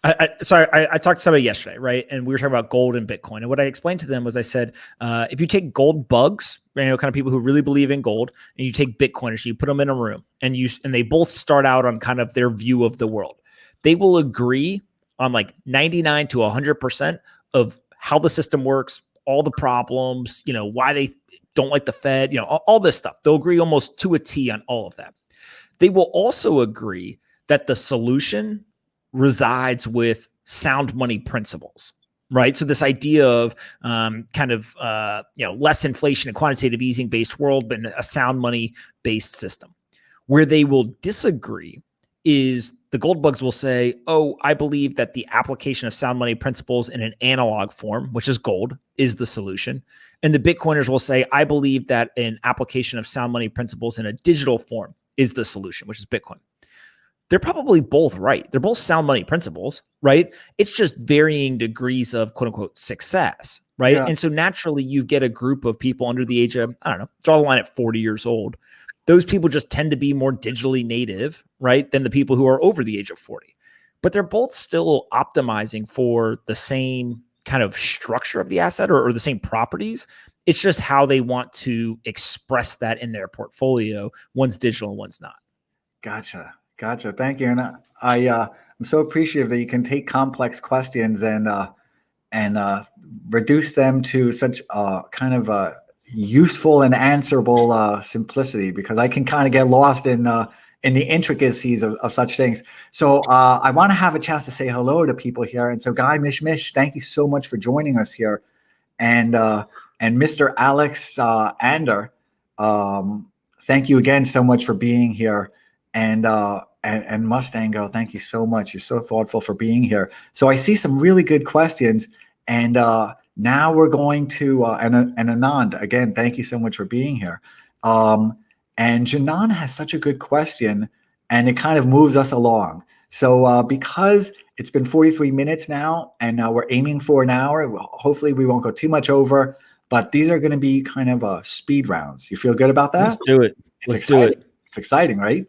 I talked to somebody yesterday, right? And we were talking about gold and Bitcoin. And what I explained to them was I said, if you take gold bugs, kind of people who really believe in gold, and you take Bitcoiners, and you put them in a room, and they both start out on kind of their view of the world, they will agree on like 99 to 100% of how the system works, all the problems, why they don't like the Fed, all this stuff. They'll agree almost to a T on all of that. They will also agree that the solution resides with sound money principles, right? So this idea of less inflation and quantitative easing based world, but a sound money based system. Where they will disagree is the gold bugs will say, oh, I believe that the application of sound money principles in an analog form, which is gold, is the solution. And the Bitcoiners will say, I believe that an application of sound money principles in a digital form is the solution, which is Bitcoin. They're probably both right. They're both sound money principles, right? It's just varying degrees of quote unquote success, right? Yeah. And so naturally you get a group of people under the age of, I don't know, draw the line at 40 years old. Those people just tend to be more digitally native, right? Than the people who are over the age of 40. But they're both still optimizing for the same kind of structure of the asset or the same properties. It's just how they want to express that in their portfolio. One's digital and one's not. Gotcha. Thank you. And I'm so appreciative that you can take complex questions and reduce them to such kind of useful and answerable simplicity, because I can kind of get lost in the intricacies of such things. So I want to have a chance to say hello to people here. And so Guy Mish, thank you so much for joining us here. And Mr. Alex Ander, thank you again so much for being here. And Mustango, thank you so much. You're so thoughtful for being here. So I see some really good questions. And now we're going to, and Anand, again, thank you so much for being here. And Janan has such a good question, and it kind of moves us along. So because it's been 43 minutes now, and we're aiming for an hour, hopefully we won't go too much over, but these are going to be kind of speed rounds. You feel good about that? Let's do it. Let's do it. It's exciting, right?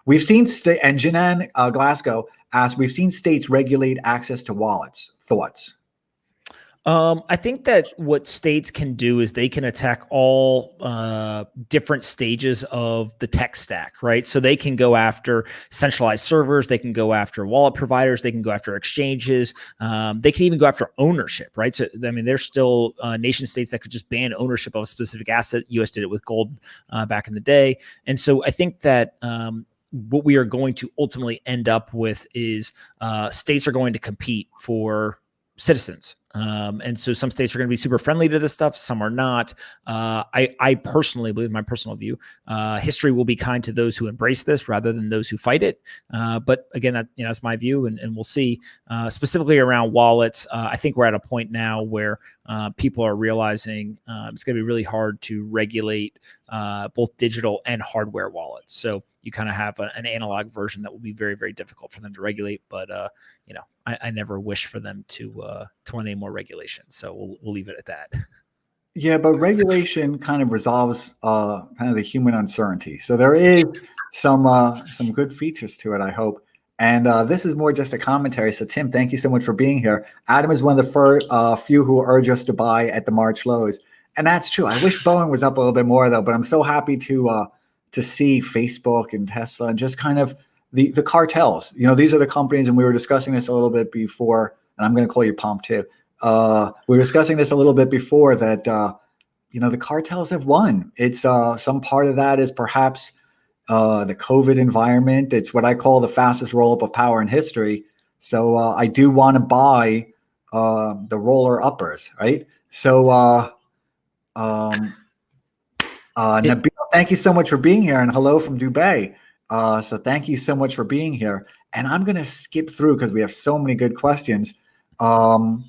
We've seen, and Janan Glasgow asked, we've seen states regulate access to wallets. Thoughts? I think that what states can do is they can attack all different stages of the tech stack, right? So they can go after centralized servers, they can go after wallet providers, they can go after exchanges, they can even go after ownership, right? So, I mean, there's still nation states that could just ban ownership of a specific asset. US did it with gold back in the day. And so I think that what we are going to ultimately end up with is states are going to compete for citizens. And so some states are going to be super friendly to this stuff. Some are not. I personally believe, my personal view, history will be kind to those who embrace this rather than those who fight it. But again, that's my view, and we'll see. Specifically around wallets, I think we're at a point now where people are realizing it's going to be really hard to regulate both digital and hardware wallets. So you kind of have an analog version that will be very, very difficult for them to regulate. But I never wish for them to want any more regulations. So we'll leave it at that. Yeah, but regulation kind of resolves kind of the human uncertainty. So there is some good features to it, I hope. And this is more just a commentary. So Tim, thank you so much for being here. Adam is one of the first few who urge us to buy at the March lows, and that's true. I wish Boeing was up a little bit more though, but I'm so happy to see Facebook and Tesla and just kind of the cartels. These are the companies, and we were discussing this a little bit before. And I'm going to call you Pomp too. We were discussing this a little bit before that, the cartels have won. It's some part of that is perhaps the COVID environment. It's what I call the fastest roll-up of power in history. So I do want to buy the roller uppers, right? So Nabil, thank you so much for being here, and hello from Dubai. So thank you so much for being here. And I'm going to skip through because we have so many good questions. And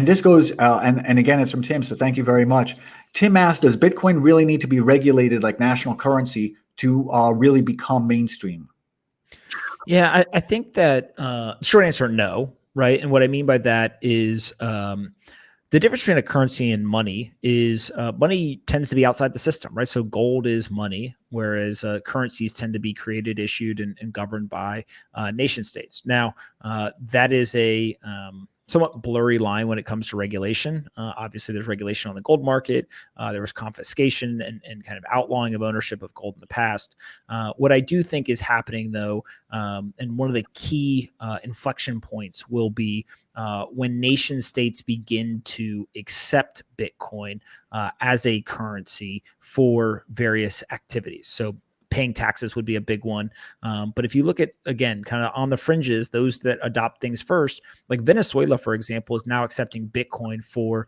this goes, and again, it's from Tim, so thank you very much. Tim asked, does Bitcoin really need to be regulated like national currency to really become mainstream? Yeah, I think that short answer, no, right? And what I mean by that is the difference between a currency and money is money tends to be outside the system, right? So gold is money, whereas currencies tend to be created, issued, and governed by nation states. Now, that is a somewhat blurry line when it comes to regulation. Obviously, there's regulation on the gold market. There was confiscation and kind of outlawing of ownership of gold in the past. What I do think is happening, though, and one of the key inflection points will be when nation states begin to accept Bitcoin as a currency for various activities. So paying taxes would be a big one. But if you look at, again, kind of on the fringes, those that adopt things first, like Venezuela, for example, is now accepting Bitcoin for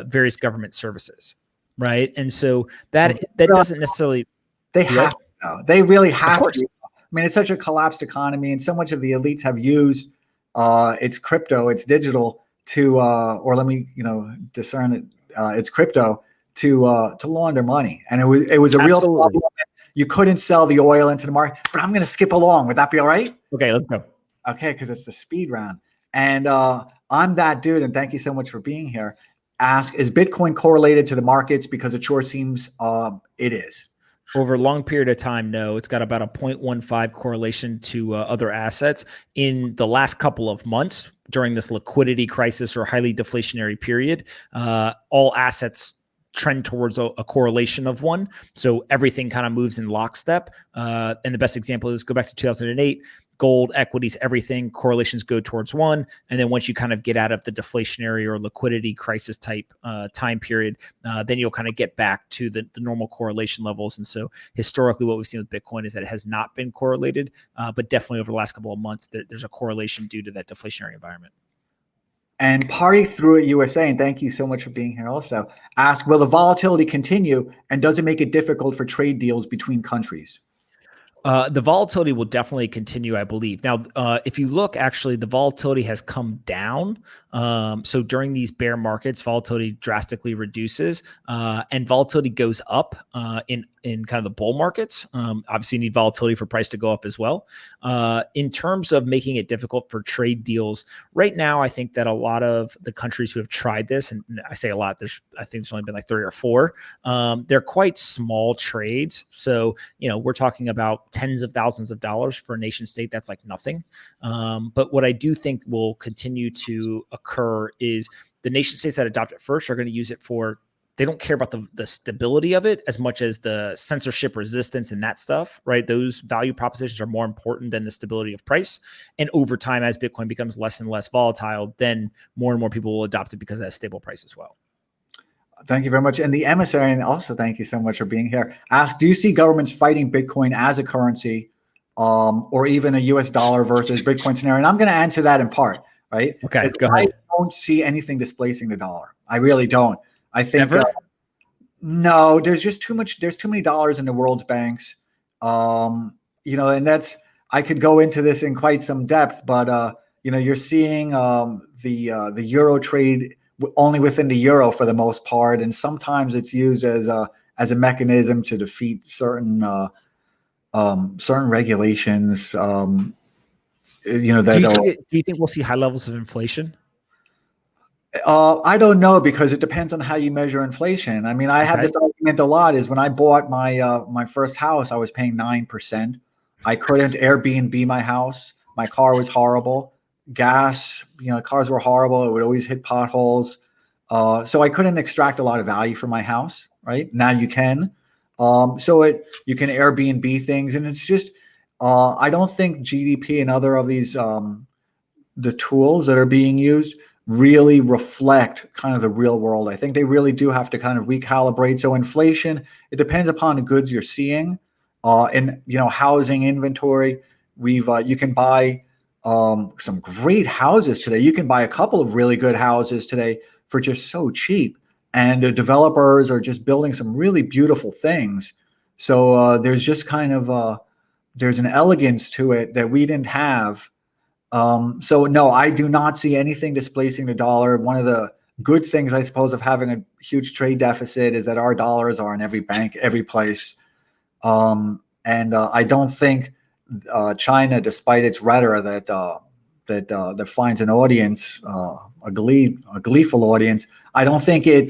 various government services, right? And so that doesn't necessarily... They have to. They really have to. I mean, it's such a collapsed economy, and so much of the elites have used it's crypto, it's digital to, or let me, discern it, it's crypto to launder money. And it was a real problem. You couldn't sell the oil into the market, but I'm going to skip along. Would that be all right? Okay, let's go. Okay, because it's the speed round. And I'm that dude, and thank you so much for being here. Ask, is Bitcoin correlated to the markets? Because it sure seems it is. Over a long period of time, no. It's got about a 0.15 correlation to other assets. In the last couple of months, during this liquidity crisis or highly deflationary period, all assets trend towards a correlation of one. So everything kind of moves in lockstep. And the best example is go back to 2008. Gold, equities, everything, correlations go towards one. And then once you kind of get out of the deflationary or liquidity crisis type time period, then you'll kind of get back to the normal correlation levels. And so historically, what we've seen with Bitcoin is that it has not been correlated, but definitely over the last couple of months, there's a correlation due to that deflationary environment. And Party Through It USA, and thank you so much for being here also, ask, will the volatility continue, and does it make it difficult for trade deals between countries? The volatility will definitely continue, I believe. Now, if you look, actually, the volatility has come down. So during these bear markets, volatility drastically reduces, and volatility goes up in kind of the bull markets. Obviously, you need volatility for price to go up as well. In terms of making it difficult for trade deals, right now, I think that a lot of the countries who have tried this, and I say a lot, I think there's only been like 3 or 4. They're quite small trades. So, we're talking about tens of thousands of dollars. For a nation state, that's like nothing. But what I do think will continue to occur is the nation states that adopt it first are going to use it for, they don't care about the stability of it as much as the censorship resistance and that stuff, right? Those value propositions are more important than the stability of price. And over time, as Bitcoin becomes less and less volatile, then more and more people will adopt it because it has stable price as well. Thank you very much. And the emissary, and also thank you so much for being here, asked, do you see governments fighting Bitcoin as a currency or even a US dollar versus Bitcoin scenario? And I'm going to answer that in part, right? Okay, go ahead. I don't see anything displacing the dollar. I really don't. I think no, there's just too much. There's too many dollars in the world's banks. And that's, I could go into this in quite some depth, but you're seeing the euro trade only within the euro for the most part, and sometimes it's used as a mechanism to defeat certain regulations. Do you think we'll see high levels of inflation? I don't know, because it depends on how you measure inflation. I mean, I have this argument a lot. Is when I bought my first house, I was paying 9%. I couldn't Airbnb my house. My car was horrible. Gas, cars were horrible. It would always hit potholes. So I couldn't extract a lot of value from my house. Right now you can. You can Airbnb things, and it's just I don't think GDP and other of these the tools that are being used really reflect kind of the real world. I think they really do have to kind of recalibrate. So inflation, it depends upon the goods you're seeing. In housing inventory, you can buy some great houses today. You can buy a couple of really good houses today for just so cheap, and the developers are just building some really beautiful things. So there's just kind of there's an elegance to it that we didn't have. So no, I do not see anything displacing the dollar. One of the good things, I suppose, of having a huge trade deficit is that our dollars are in every bank, every place. And I don't think China, despite its rhetoric that finds an audience, a gleeful audience, I don't think it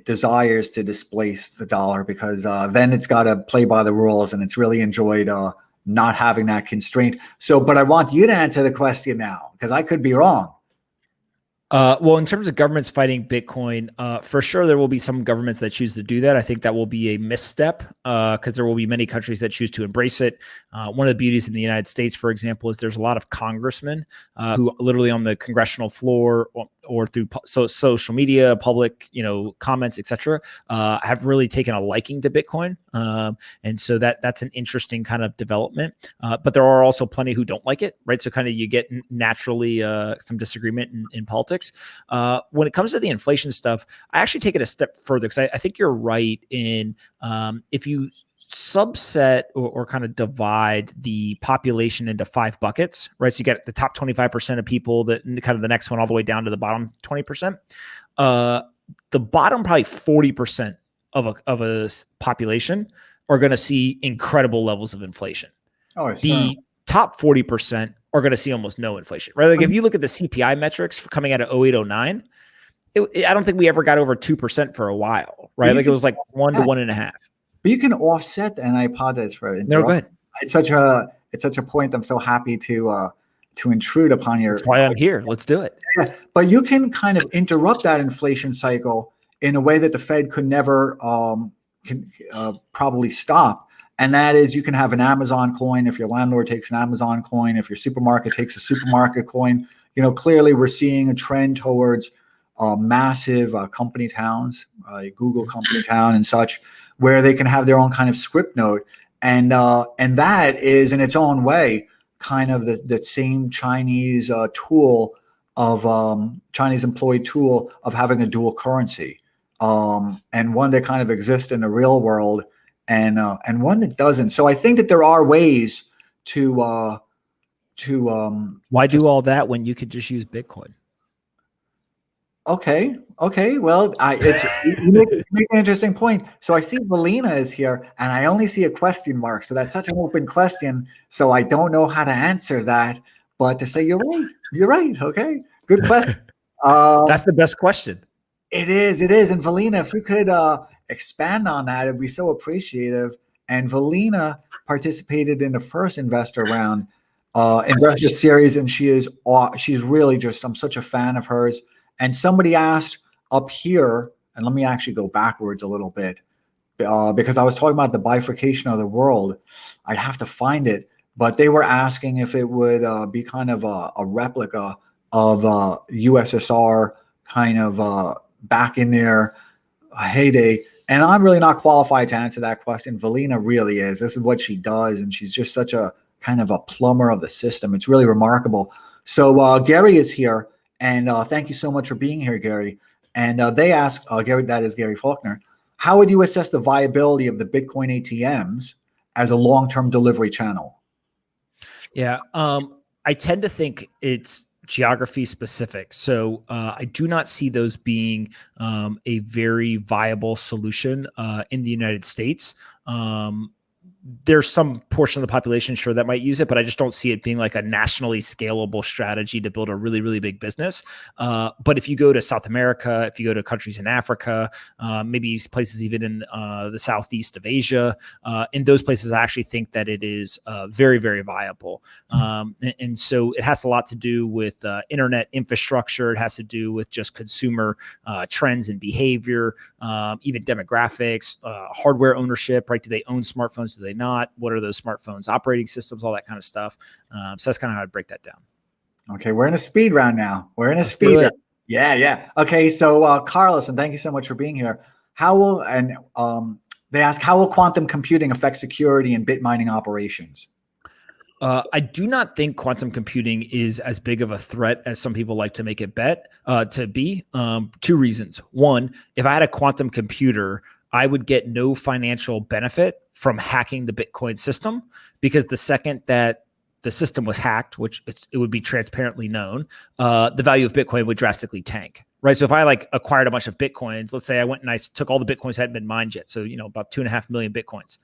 desires to displace the dollar, because then it's got to play by the rules, and it's really enjoyed not having that constraint. So, but I want you to answer the question now, because I could be wrong. Well, in terms of governments fighting Bitcoin, for sure there will be some governments that choose to do that. I think that will be a misstep because there will be many countries that choose to embrace it. One of the beauties in the United States, for example, is there's a lot of congressmen who literally on the congressional floor or through social media, public, comments, etc., have really taken a liking to Bitcoin. And so that's an interesting kind of development. But there are also plenty who don't like it, right? So kind of you get naturally some disagreement in politics. When it comes to the inflation stuff, I actually take it a step further, because I think you're right in if you subset or kind of divide the population into 5 buckets, right? So you get the top 25% of people, that kind of the next one all the way down to the bottom 20%. The bottom probably 40% of a population are going to see incredible levels of inflation. The top 40% are going to see almost no inflation, right? Like if you look at the CPI metrics for coming out of 08, 09, I don't think we ever got over 2% for a while, right? Like it was like 1 to 1.5. But you can offset, and I apologize for it. No, go ahead. It's such a point. I'm so happy to intrude upon your. That's why I'm here. Let's do it. Yeah, but you can kind of interrupt that inflation cycle in a way that the Fed could never probably stop. And that is, you can have an Amazon coin if your landlord takes an Amazon coin, if your supermarket takes a supermarket coin. Clearly we're seeing a trend towards massive company towns, Google company town and such, where they can have their own kind of script note. And that is in its own way kind of that same Chinese tool of Chinese employed tool of having a dual currency, and one that kind of exists in the real world, and one that doesn't. So I think that there are ways to why do all that when you could just use Bitcoin? Okay. Well, you make an interesting point. So I see Valina is here, and I only see a question mark. So that's such an open question. So I don't know how to answer that. But to say you're right. Okay, good question. That's the best question. It is. And Valina, if you could expand on that, it'd be so appreciative. and Valina participated in the first investor round, investor series, and she's really just, I'm such a fan of hers. And somebody asked up here, and let me actually go backwards a little bit, because I was talking about the bifurcation of the world. I have to find it, but they were asking if it would be kind of a replica of USSR, kind of back in their heyday. And I'm really not qualified to answer that question. Valina really is. This is what she does, and she's just such a kind of a plumber of the system. It's really remarkable. So Gary is here, and thank you so much for being here, Gary. And they ask, Gary, that is Gary Faulkner, how would you assess the viability of the Bitcoin ATMs as a long-term delivery channel? Yeah, I tend to think it's geography specific. So I do not see those being a very viable solution in the United States. There's some portion of the population, sure, that might use it, but I just don't see it being like a nationally scalable strategy to build a really, really big business. But if you go to South America, if you go to countries in Africa, maybe places even in the southeast of Asia, in those places, I actually think that it is very, very viable. And so it has a lot to do with internet infrastructure. It has to do with just consumer trends and behavior, even demographics, hardware ownership, right? Do they own smartphones? Do they not? What are those smartphones operating systems? All that kind of stuff. So that's kind of how I'd break that down. Okay, we're in a speed round now. Let's do it. Yeah. Okay, so Carlos, and thank you so much for being here. They ask, how will quantum computing affect security and bit mining operations? I do not think quantum computing is as big of a threat as some people like to make it to be. Two reasons. One, if I had a quantum computer, I would get no financial benefit from hacking the Bitcoin system, because the second that the system was hacked, which it would be transparently known, the value of Bitcoin would drastically tank, right? So if I acquired a bunch of Bitcoins, let's say I went and I took all the Bitcoins that hadn't been mined yet, so about 2.5 million Bitcoins.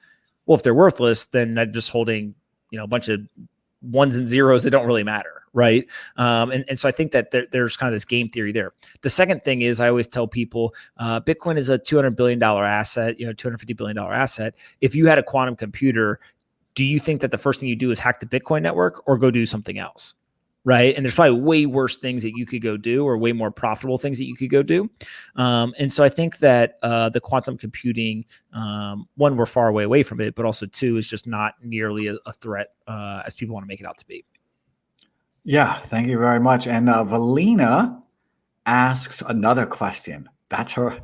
Well, if they're worthless, then I'm just holding a bunch of ones and zeros that don't really matter, right? And so I think that there's kind of this game theory there. The second thing is, I always tell people, Bitcoin is a $200 billion asset, $250 billion asset. If you had a quantum computer, do you think that the first thing you do is hack the Bitcoin network or go do something else? Right. And there's probably way worse things that you could go do, or way more profitable things that you could go do. And so I think that the quantum computing, one, we're far away from it, but also two, is just not nearly a threat as people want to make it out to be. Yeah, thank you very much. And Valina asks another question. That's her.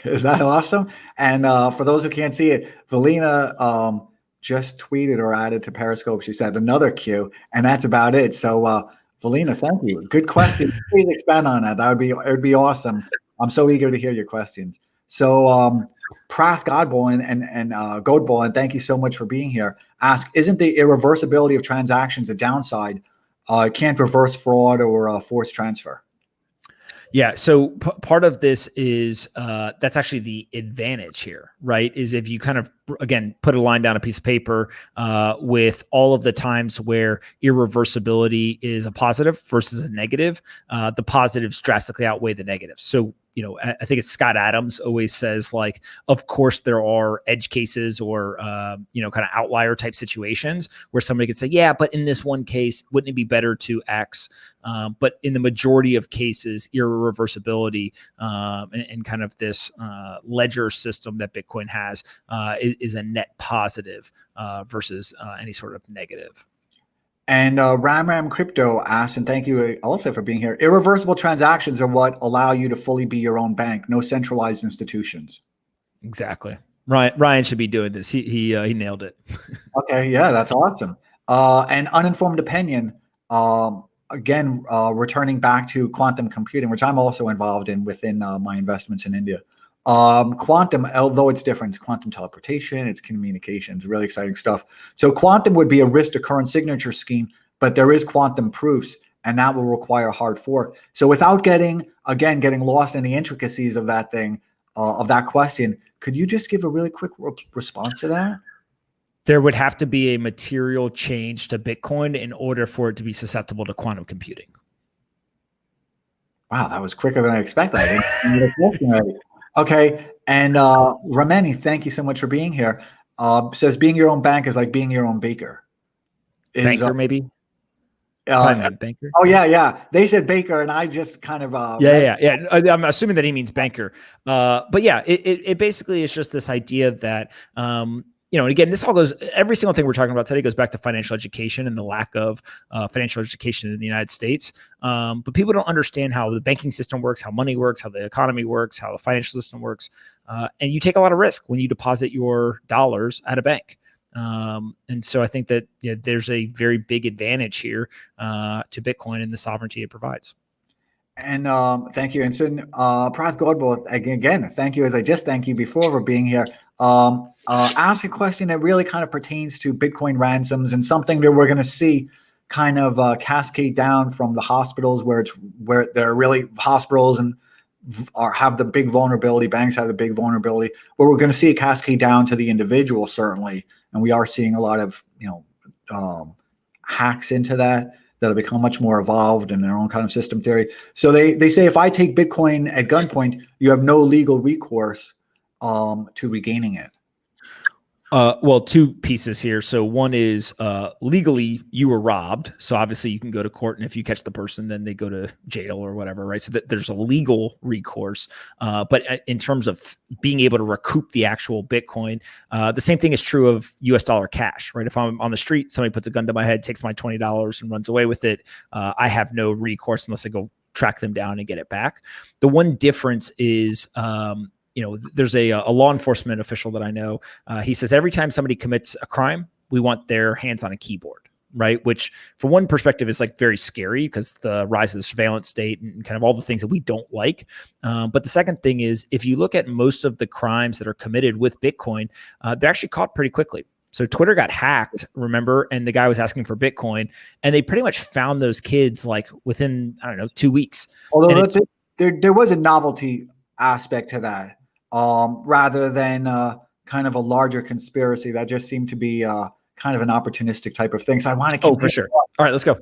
Is that awesome? And for those who can't see it, Valina just tweeted or added to Periscope. She said another Q, and that's about it. So, Valina, thank you. Good question. Please expand on that. It would be awesome. I'm so eager to hear your questions. So, Prath Godball and Godball, and thank you so much for being here. Ask, isn't the irreversibility of transactions a downside? Can't reverse fraud or forced transfer? Yeah. So part of this is that's actually the advantage here, right? Is if you kind of, again, put a line down a piece of paper with all of the times where irreversibility is a positive versus a negative, the positives drastically outweigh the negatives. So, I think it's Scott Adams always says, of course there are edge cases or, kind of outlier type situations where somebody could say, yeah, but in this one case, wouldn't it be better to X? But in the majority of cases, irreversibility and kind of this ledger system that Bitcoin has is a net positive versus any sort of negative. And Ram Crypto asked, and thank you also for being here. Irreversible transactions are what allow you to fully be your own bank. No centralized institutions. Exactly. Ryan should be doing this. He nailed it. Okay, yeah, that's awesome. And uninformed opinion. Again, returning back to quantum computing, which I'm also involved in within my investments in India. Quantum, although it's different, it's quantum teleportation, it's communications, really exciting stuff. So quantum would be a risk to current signature scheme, but there is quantum proofs, and that will require a hard fork. So without getting lost in the intricacies of that thing, of that question, could you just give a really quick response to that? There would have to be a material change to Bitcoin in order for it to be susceptible to quantum computing. Wow, that was quicker than I expected. Okay, and Rameni, thank you so much for being here. Says being your own bank is like being your own baker. Banker, maybe. Banker. Oh yeah. They said baker, and I just kind of Yeah. I'm assuming that he means banker. But yeah, it basically is just this idea that and again, this all goes. Every single thing we're talking about today goes back to financial education and the lack of financial education in the United States. But people don't understand how the banking system works, how money works, how the economy works, how the financial system works, and you take a lot of risk when you deposit your dollars at a bank. And so I think that there's a very big advantage here to Bitcoin and the sovereignty it provides. And thank you. And so, Prath Godboth, again, thank you, as I just thank you before for being here. Ask a question that really kind of pertains to Bitcoin ransoms and something that we're going to see kind of cascade down from the hospitals where there are really hospitals and have the big vulnerability. Banks have the big vulnerability, where we're going to see a cascade down to the individual, certainly. And we are seeing a lot of hacks into that'll become much more evolved in their own kind of system theory. So they say if I take Bitcoin at gunpoint, you have no legal recourse to regaining it. Well, two pieces here. So one is legally you were robbed. So obviously you can go to court, and if you catch the person, then they go to jail or whatever, right? So that there's a legal recourse. But in terms of being able to recoup the actual Bitcoin, the same thing is true of US dollar cash, right? If I'm on the street, somebody puts a gun to my head, takes my $20 and runs away with it, I have no recourse unless I go track them down and get it back. The one difference is there's a law enforcement official that I know. He says every time somebody commits a crime, we want their hands on a keyboard, right? Which from one perspective is like very scary because the rise of the surveillance state and kind of all the things that we don't like. But the second thing is, if you look at most of the crimes that are committed with Bitcoin, they're actually caught pretty quickly. So Twitter got hacked, remember? And the guy was asking for Bitcoin, and they pretty much found those kids like within, 2 weeks. Although there was a novelty aspect to that. Rather than kind of a larger conspiracy that just seemed to be kind of an opportunistic type of thing. So I want to keep for sure. All right, let's go.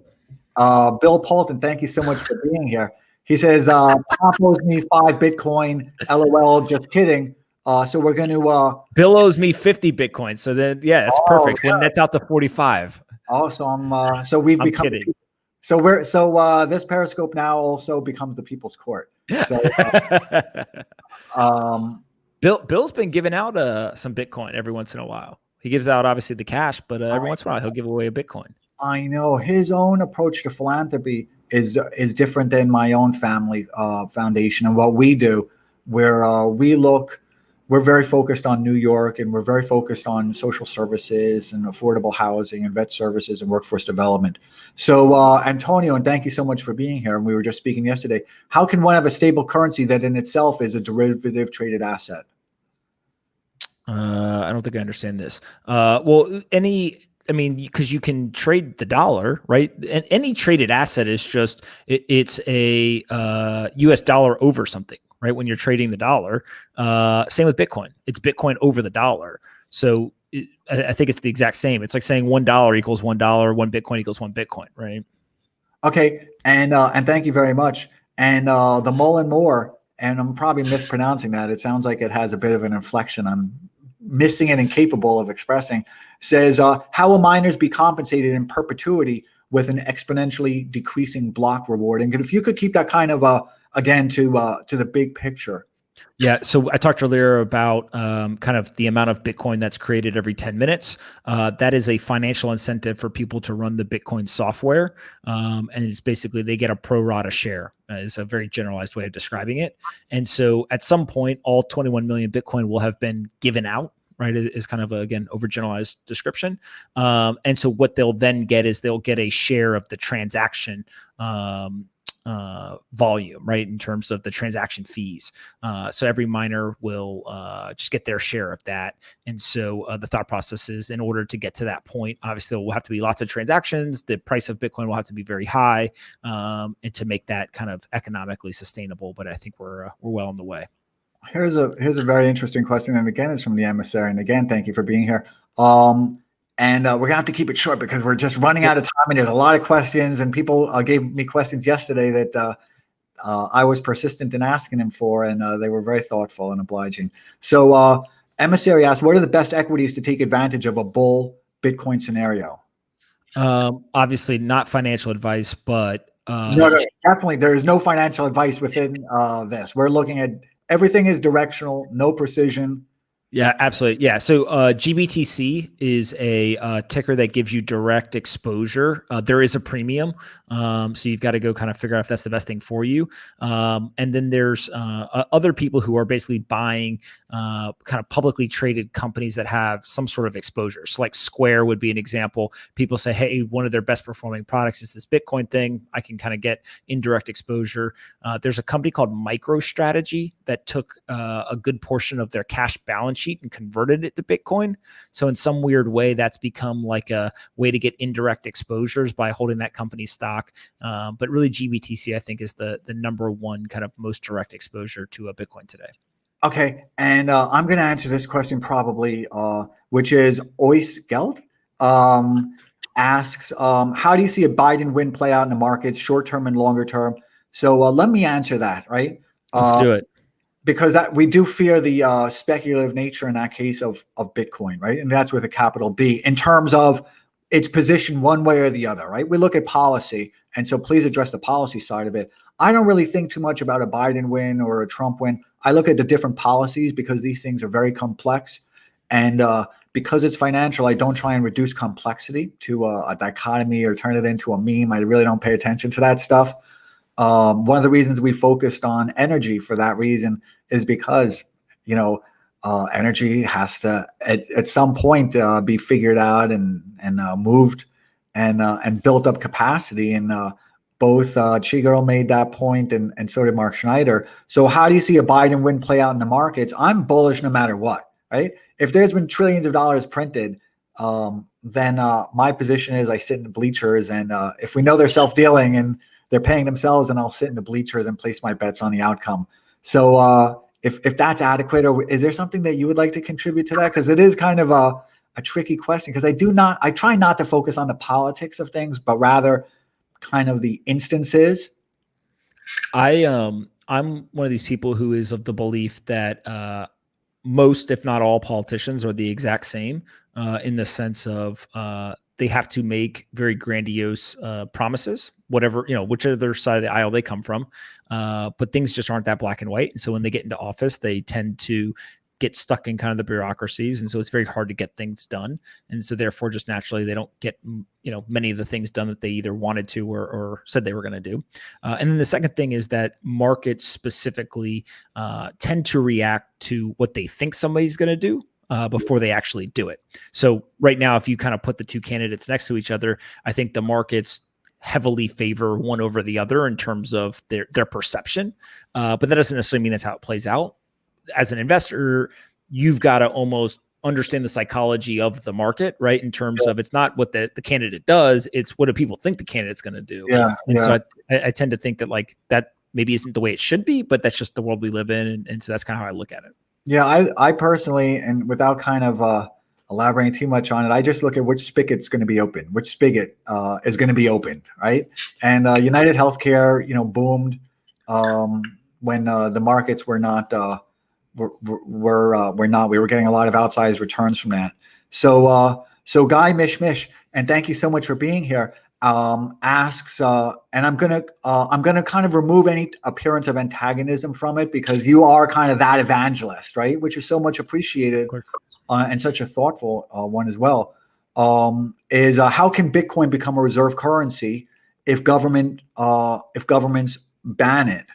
Bill Polton, thank you so much for being here. He says, Pop owes me 5 Bitcoin. LOL, just kidding. So we're going to... Bill owes me 50 Bitcoin. So then, yeah, it's perfect. Yeah. When that's out to 45. Awesome. So we've become... Kidding. So this Periscope now also becomes the people's court. So, Bill's been giving out some Bitcoin every once in a while. He gives out obviously the cash, but every once in a while he'll give away a Bitcoin. I know his own approach to philanthropy is different than my own family foundation and what we do, where we're very focused on New York, and we're very focused on social services and affordable housing and vet services and workforce development. So Antonio, and thank you so much for being here. And we were just speaking yesterday. How can one have a stable currency that in itself is a derivative traded asset? I don't think I understand this. Because you can trade the dollar, right? And any traded asset is just, it's a US dollar over something, right? When you're trading the dollar, same with Bitcoin. It's Bitcoin over the dollar. So I think it's the exact same. It's like saying $1 equals $1, 1 Bitcoin equals 1 Bitcoin, right? Okay, and thank you very much. And the Mullen Moore, and I'm probably mispronouncing that. It sounds like it has a bit of an inflection. I'm missing it and incapable of expressing. Says, how will miners be compensated in perpetuity with an exponentially decreasing block reward? And if you could keep that kind of again to the big picture. Yeah. So I talked earlier about kind of the amount of Bitcoin that's created every 10 minutes. That is a financial incentive for people to run the Bitcoin software. And it's basically they get a pro rata share is a very generalized way of describing it. And so at some point, all 21 million Bitcoin will have been given out. Right, is kind of again overgeneralized description, and so what they'll then get is they'll get a share of the transaction volume, right, in terms of the transaction fees. So every miner will just get their share of that. And so the thought process is, in order to get to that point, obviously there will have to be lots of transactions. The price of Bitcoin will have to be very high, and to make that kind of economically sustainable. But I think we're well on the way. Here's a very interesting question, and again, it's from the emissary. And again, thank you for being here. And we're gonna have to keep it short because we're just running out of time, and there's a lot of questions. And people gave me questions yesterday that I was persistent in asking them for, and they were very thoughtful and obliging. So Emissary asks, what are the best equities to take advantage of a bull Bitcoin scenario? Obviously not financial advice, but No, definitely. There is no financial advice within this. We're looking at everything is directional, no precision. yeah, absolutely. Yeah. So GBTC is a ticker that gives you direct exposure. There is a premium. So you've got to go kind of figure out if that's the best thing for you. And then there's other people who are basically buying kind of publicly traded companies that have some sort of exposure. So like Square would be an example. People say, hey, one of their best performing products is this Bitcoin thing. I can kind of get indirect exposure. There's a company called MicroStrategy that took a good portion of their cash balance sheet and converted it to Bitcoin. So in some weird way, that's become like a way to get indirect exposures by holding that company's stock. But really GBTC, I think, is the number one kind of most direct exposure to a Bitcoin today. Okay. And I'm going to answer this question probably, which is Ois Geld asks, how do you see a Biden win play out in the markets, short-term and longer term? So let me answer that, right? Let's do it. Because that we do fear the speculative nature in that case of Bitcoin, right? And that's with a capital B in terms of its position one way or the other, right? We look at policy, and so please address the policy side of it. I don't really think too much about a Biden win or a Trump win. I look at the different policies because these things are very complex, and because it's financial, I don't try and reduce complexity to a dichotomy or turn it into a meme. I really don't pay attention to that stuff. One of the reasons we focused on energy for that reason is because, energy has to at some point be figured out and moved and built up capacity. And both Chigaro made that point and so did Mark Schneider. So how do you see a Biden win play out in the markets? I'm bullish no matter what, right? If there's been trillions of dollars printed, then my position is I sit in the bleachers, and if we know they're self-dealing and they're paying themselves, and I'll sit in the bleachers and place my bets on the outcome. So if that's adequate, or is there something that you would like to contribute to that? Because it is kind of a tricky question, because I try not to focus on the politics of things, but rather kind of the instances. I'm one of these people who is of the belief that most, if not all, politicians are the exact same in the sense of they have to make very grandiose promises, whatever, whichever side of the aisle they come from. But things just aren't that black and white. And so when they get into office, they tend to get stuck in kind of the bureaucracies. And so it's very hard to get things done. And so therefore, just naturally, they don't get, many of the things done that they either wanted to or said they were going to do. And then the second thing is that markets specifically tend to react to what they think somebody's going to do before they actually do it. So right now, if you kind of put the two candidates next to each other, I think the markets heavily favor one over the other in terms of their perception. But that doesn't necessarily mean that's how it plays out. As an investor, you've got to almost understand the psychology of the market, right? In terms of it's not what the candidate does, it's what do people think the candidate's going to do. So I tend to think that like that maybe isn't the way it should be, but that's just the world we live in. And so that's kind of how I look at it. Yeah, I personally, and without kind of elaborating too much on it, I just look at which spigot's going to be open, which spigot is going to be open, right? And United Healthcare, boomed when the markets were not we were getting a lot of outsized returns from that. So Guy Mish, and thank you so much for being here. Asks, and I'm gonna kind of remove any appearance of antagonism from it, because you are kind of that evangelist, right? Which is so much appreciated, and such a thoughtful one as well. Is how can Bitcoin become a reserve currency if governments ban it?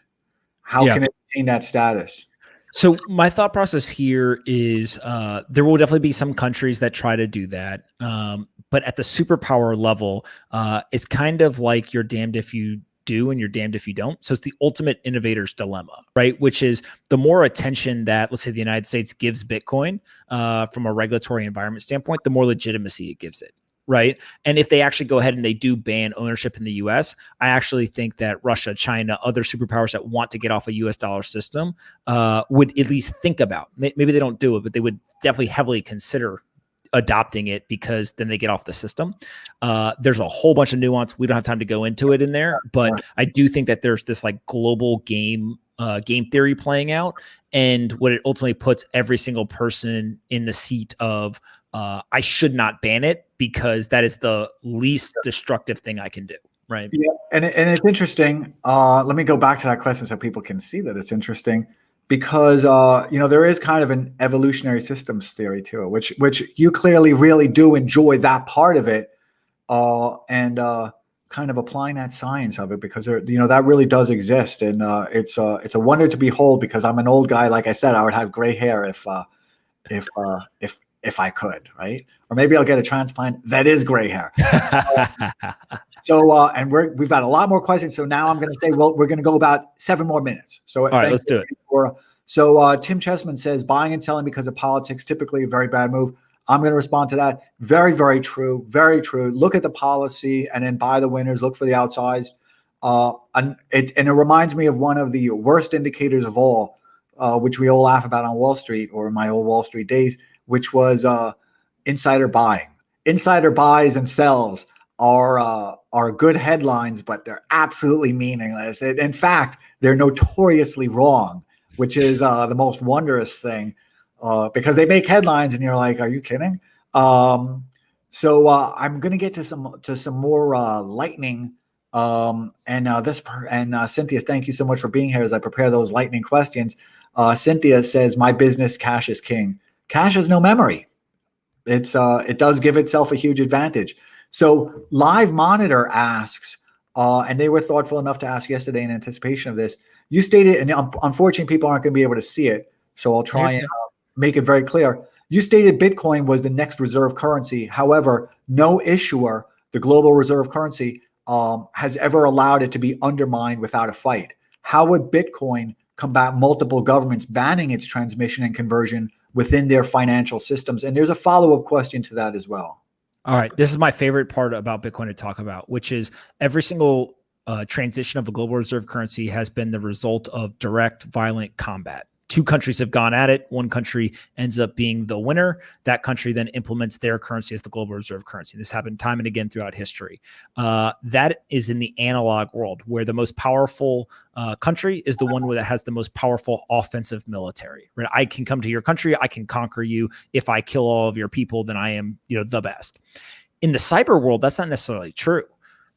How can it maintain that status? So my thought process here is there will definitely be some countries that try to do that. But at the superpower level, it's kind of like you're damned if you do and you're damned if you don't. So it's the ultimate innovator's dilemma, right? Which is the more attention that, let's say, the United States gives Bitcoin from a regulatory environment standpoint, the more legitimacy it gives it. Right. And if they actually go ahead and they do ban ownership in the US, I actually think that Russia, China, other superpowers that want to get off a US dollar system would at least think about, maybe they don't do it, but they would definitely heavily consider adopting it, because then they get off the system. There's a whole bunch of nuance. We don't have time to go into it in there, but I do think that there's this like global game game theory playing out, and what it ultimately puts every single person in the seat of I should not ban it because that is the least destructive thing I can do. Right. Yeah, and it's interesting. Let me go back to that question so people can see that it's interesting, because there is kind of an evolutionary systems theory to it, which you clearly really do enjoy that part of it, and kind of applying that science of it, because that really does exist, and it's a wonder to behold. Because I'm an old guy, like I said, I would have gray hair if I could, right? Or maybe I'll get a transplant that is gray hair. So, and we've got a lot more questions. So now I'm going to say, well, we're going to go about 7 more minutes. So all right, let's do it. So Tim Chessman says, buying and selling because of politics, typically a very bad move. I'm going to respond to that. Very, very true. Very true. Look at the policy and then buy the winners. Look for the outsized. And it reminds me of one of the worst indicators of all, which we all laugh about on Wall Street, or in my old Wall Street days, which was insider buying. Insider buys and sells are good headlines, but they're absolutely meaningless. In fact, they're notoriously wrong, which is the most wondrous thing, because they make headlines and you're like, are you kidding? So I'm going to get to some more lightning. Cynthia, thank you so much for being here as I prepare those lightning questions. Cynthia says, my business, cash is king. Cash has no memory. It does give itself a huge advantage. So Live Monitor asks, and they were thoughtful enough to ask yesterday in anticipation of this. You stated, and unfortunately people aren't going to be able to see it, so I'll try and make it very clear. You stated Bitcoin was the next reserve currency. However, no issuer, the global reserve currency, has ever allowed it to be undermined without a fight. How would Bitcoin combat multiple governments banning its transmission and conversion within their financial systems? And there's a follow-up question to that as well. All right. This is my favorite part about Bitcoin to talk about, which is every single transition of a global reserve currency has been the result of direct, violent combat. 2 countries have gone at it. One country ends up being the winner. That country then implements their currency as the global reserve currency. This happened time and again throughout history. That is in the analog world, where the most powerful country is the one that has the most powerful offensive military. Right? I can come to your country. I can conquer you. If I kill all of your people, then I am, the best. In the cyber world, that's not necessarily true.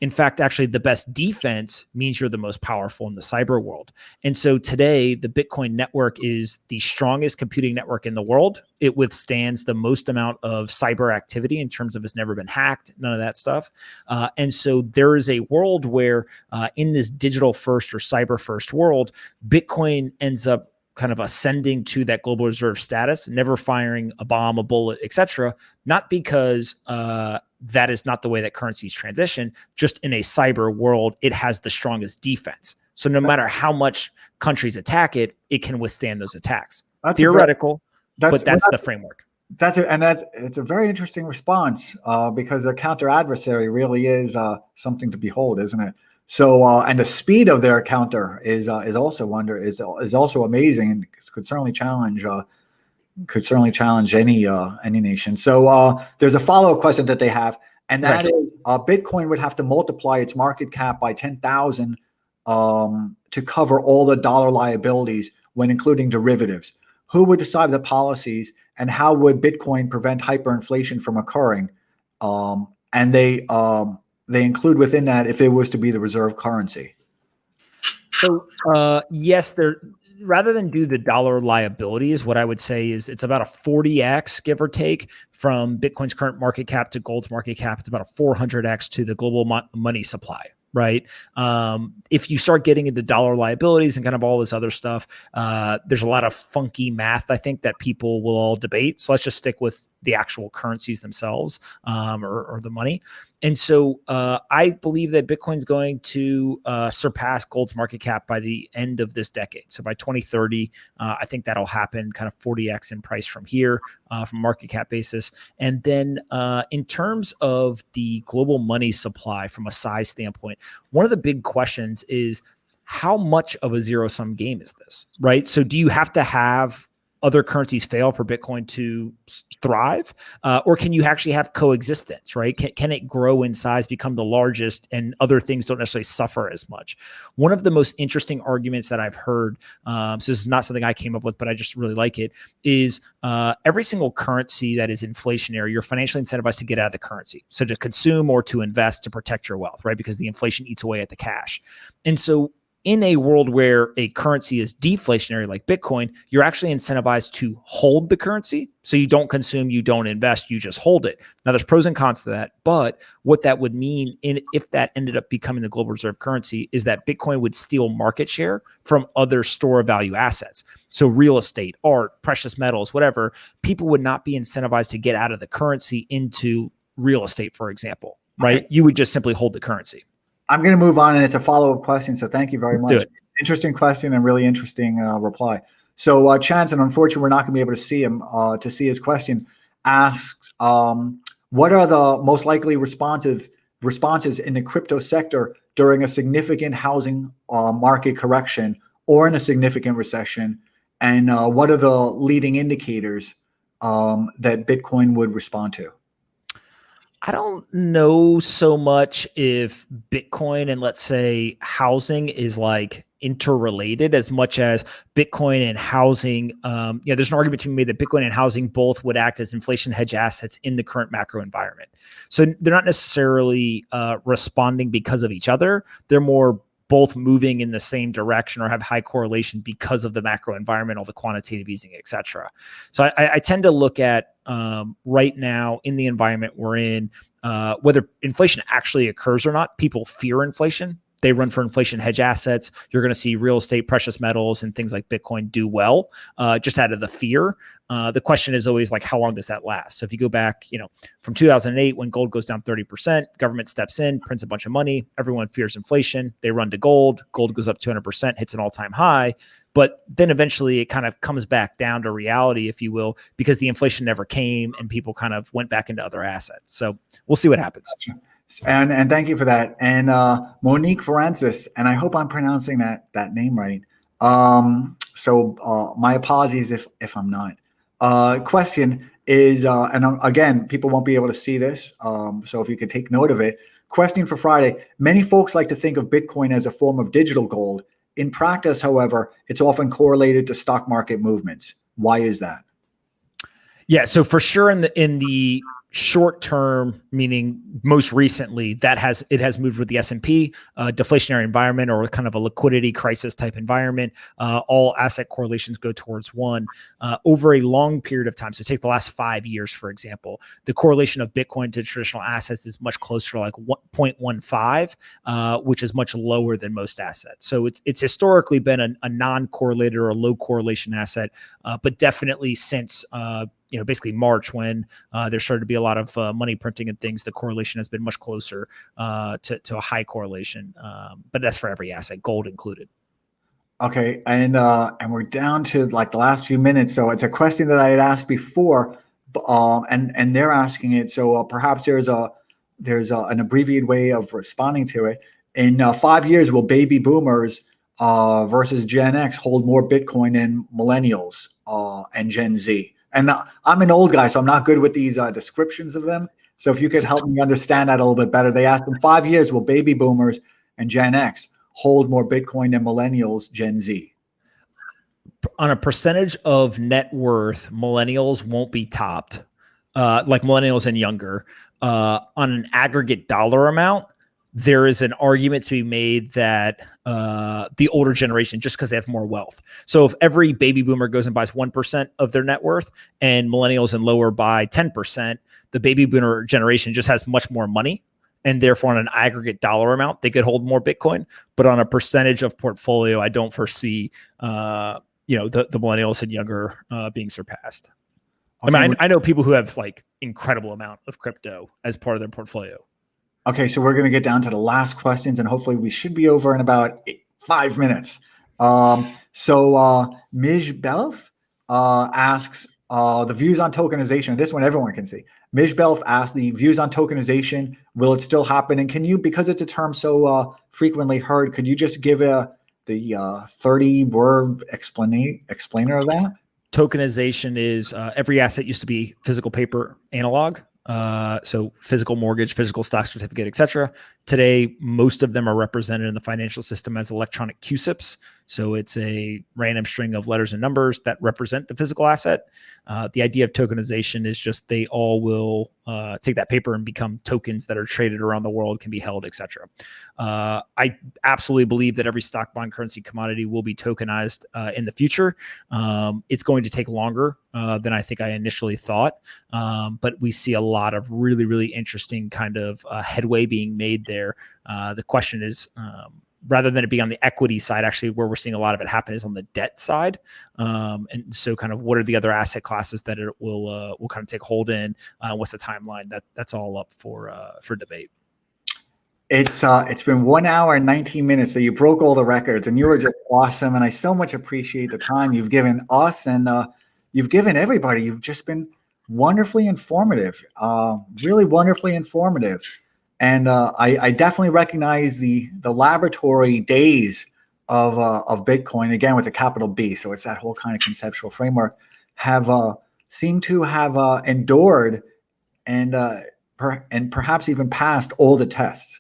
In fact, actually, the best defense means you're the most powerful in the cyber world. And so today, the Bitcoin network is the strongest computing network in the world. It withstands the most amount of cyber activity in terms of it's never been hacked, none of that stuff. And so there is a world where in this digital first or cyber first world, Bitcoin ends up kind of ascending to that global reserve status, never firing a bomb, a bullet, etc. Not because that is not the way that currencies transition. Just in a cyber world, it has the strongest defense. So no matter how much countries attack it, it can withstand those attacks. That's theoretical, but that's the framework. It's a very interesting response, because their counter adversary really is something to behold, isn't it? So and the speed of their counter is also also amazing, and could certainly challenge any nation. So there's a follow-up question that they have, and that is Bitcoin would have to multiply its market cap by 10,000 to cover all the dollar liabilities when including derivatives. Who would decide the policies, and how would Bitcoin prevent hyperinflation from occurring? And they include within that if it was to be the reserve currency. So yes, rather than do the dollar liabilities, what I would say is it's about a 40x, give or take, from Bitcoin's current market cap to gold's market cap. It's about a 400x to the global money supply, right? If you start getting into dollar liabilities and kind of all this other stuff, there's a lot of funky math, I think, that people will all debate. So let's just stick with the actual currencies themselves, or the money. And so I believe that Bitcoin's going to surpass gold's market cap by the end of this decade. So by 2030, I think that'll happen, kind of 40x in price from here, from market cap basis. And then in terms of the global money supply from a size standpoint, one of the big questions is how much of a zero-sum game is this, right? So do you have to have other currencies fail for Bitcoin to thrive? Or can you actually have coexistence, right? Can it grow in size, become the largest, and other things don't necessarily suffer as much? One of the most interesting arguments that I've heard, so this is not something I came up with, but I just really like it, is every single currency that is inflationary, you're financially incentivized to get out of the currency. So to consume or to invest to protect your wealth, right? Because the inflation eats away at the cash. And so in a world where a currency is deflationary like Bitcoin, you're actually incentivized to hold the currency. So you don't consume, you don't invest, you just hold it. Now there's pros and cons to that, but what that would mean if that ended up becoming the global reserve currency is that Bitcoin would steal market share from other store of value assets. So real estate, art, precious metals, whatever, people would not be incentivized to get out of the currency into real estate, for example, right? Okay. You would just simply hold the currency. I'm going to move on, and it's a follow-up question, so thank you very Let's do much. it. Interesting question and really interesting reply. So Chance, and unfortunately, we're not going to be able to see him to see his question, asks, what are the most likely responses in the crypto sector during a significant housing market correction or in a significant recession? And what are the leading indicators that Bitcoin would respond to? I don't know so much if Bitcoin and, let's say, housing is like interrelated as much as Bitcoin and housing. There's an argument to be made that Bitcoin and housing both would act as inflation hedge assets in the current macro environment. So they're not necessarily responding because of each other. They're more both moving in the same direction or have high correlation because of the macro environment, all the quantitative easing, et cetera. So I tend to look at right now in the environment we're in, whether inflation actually occurs or not. People fear inflation. They run for inflation hedge assets. You're going to see real estate, precious metals, and things like Bitcoin do well, just out of the fear. The question is always like, how long does that last? So if you go back, from 2008, when gold goes down 30%, government steps in, prints a bunch of money. Everyone fears inflation. They run to gold. Gold goes up 200%, hits an all-time high. But then eventually it kind of comes back down to reality, if you will, because the inflation never came and people kind of went back into other assets. So we'll see what happens. Gotcha. And thank you for that. And Monique Francis, and I hope I'm pronouncing that name right. So my apologies if I'm not. Question is, again, people won't be able to see this, so if you could take note of it. Question for Friday. Many folks like to think of Bitcoin as a form of digital gold. In practice, however, it's often correlated to stock market movements. Why is that? Yeah, so for sure in the short term, meaning most recently, it has moved with the S&P, deflationary environment or kind of a liquidity crisis type environment. All asset correlations go towards one. Over a long period of time, so take the last 5 years, for example, the correlation of Bitcoin to traditional assets is much closer to like 0.15, which is much lower than most assets. So it's historically been a non-correlated or a low correlation asset, but definitely since basically March, when there started to be a lot of money printing and things, the correlation has been much closer to a high correlation. But that's for every asset, gold included. Okay, and we're down to like the last few minutes. So it's a question that I had asked before, and they're asking it. So perhaps there's an abbreviated way of responding to it. In 5 years, will baby boomers versus Gen X hold more Bitcoin than millennials and Gen Z? And I'm an old guy, so I'm not good with these descriptions of them. So if you could help me understand that a little bit better. They asked in 5 years, will baby boomers and Gen X hold more Bitcoin than millennials, Gen Z? On a percentage of net worth, millennials won't be topped, like millennials and younger. On an aggregate dollar amount, there is an argument to be made that the older generation, just because they have more wealth. So if every baby boomer goes and buys 1% of their net worth and millennials and lower buy 10%, the baby boomer generation just has much more money. And therefore, on an aggregate dollar amount, they could hold more Bitcoin. But on a percentage of portfolio, I don't foresee the millennials and younger being surpassed. Okay. I mean, I know people who have like incredible amount of crypto as part of their portfolio. Okay, so we're going to get down to the last questions, and hopefully we should be over in about 5 minutes. So Mij Belf asks the views on tokenization. This one everyone can see. Mij Belf asks the views on tokenization. Will it still happen? And can you, because it's a term so frequently heard, could you just give the 30-word explainer of that? Tokenization is every asset used to be physical paper analog. So physical mortgage, physical stock certificate, etc. Today, most of them are represented in the financial system as electronic QSIPs. So it's a random string of letters and numbers that represent the physical asset. The idea of tokenization is just they all will take that paper and become tokens that are traded around the world, can be held, etc. I absolutely believe that every stock, bond, currency, commodity will be tokenized in the future. It's going to take longer than I think I initially thought, but we see a lot of really, really interesting kind of headway being made there. The question is, rather than it be on the equity side, actually where we're seeing a lot of it happen is on the debt side. And so kind of what are the other asset classes that it will kind of take hold in? What's the timeline? That's all up for debate. It's been 1 hour and 19 minutes. So you broke all the records and you were just awesome. And I so much appreciate the time you've given us and you've given everybody. You've just been wonderfully informative, really wonderfully informative. And I definitely recognize the laboratory days of Bitcoin, again, with a capital B. So it's that whole kind of conceptual framework have seemed to have endured and perhaps even passed all the tests.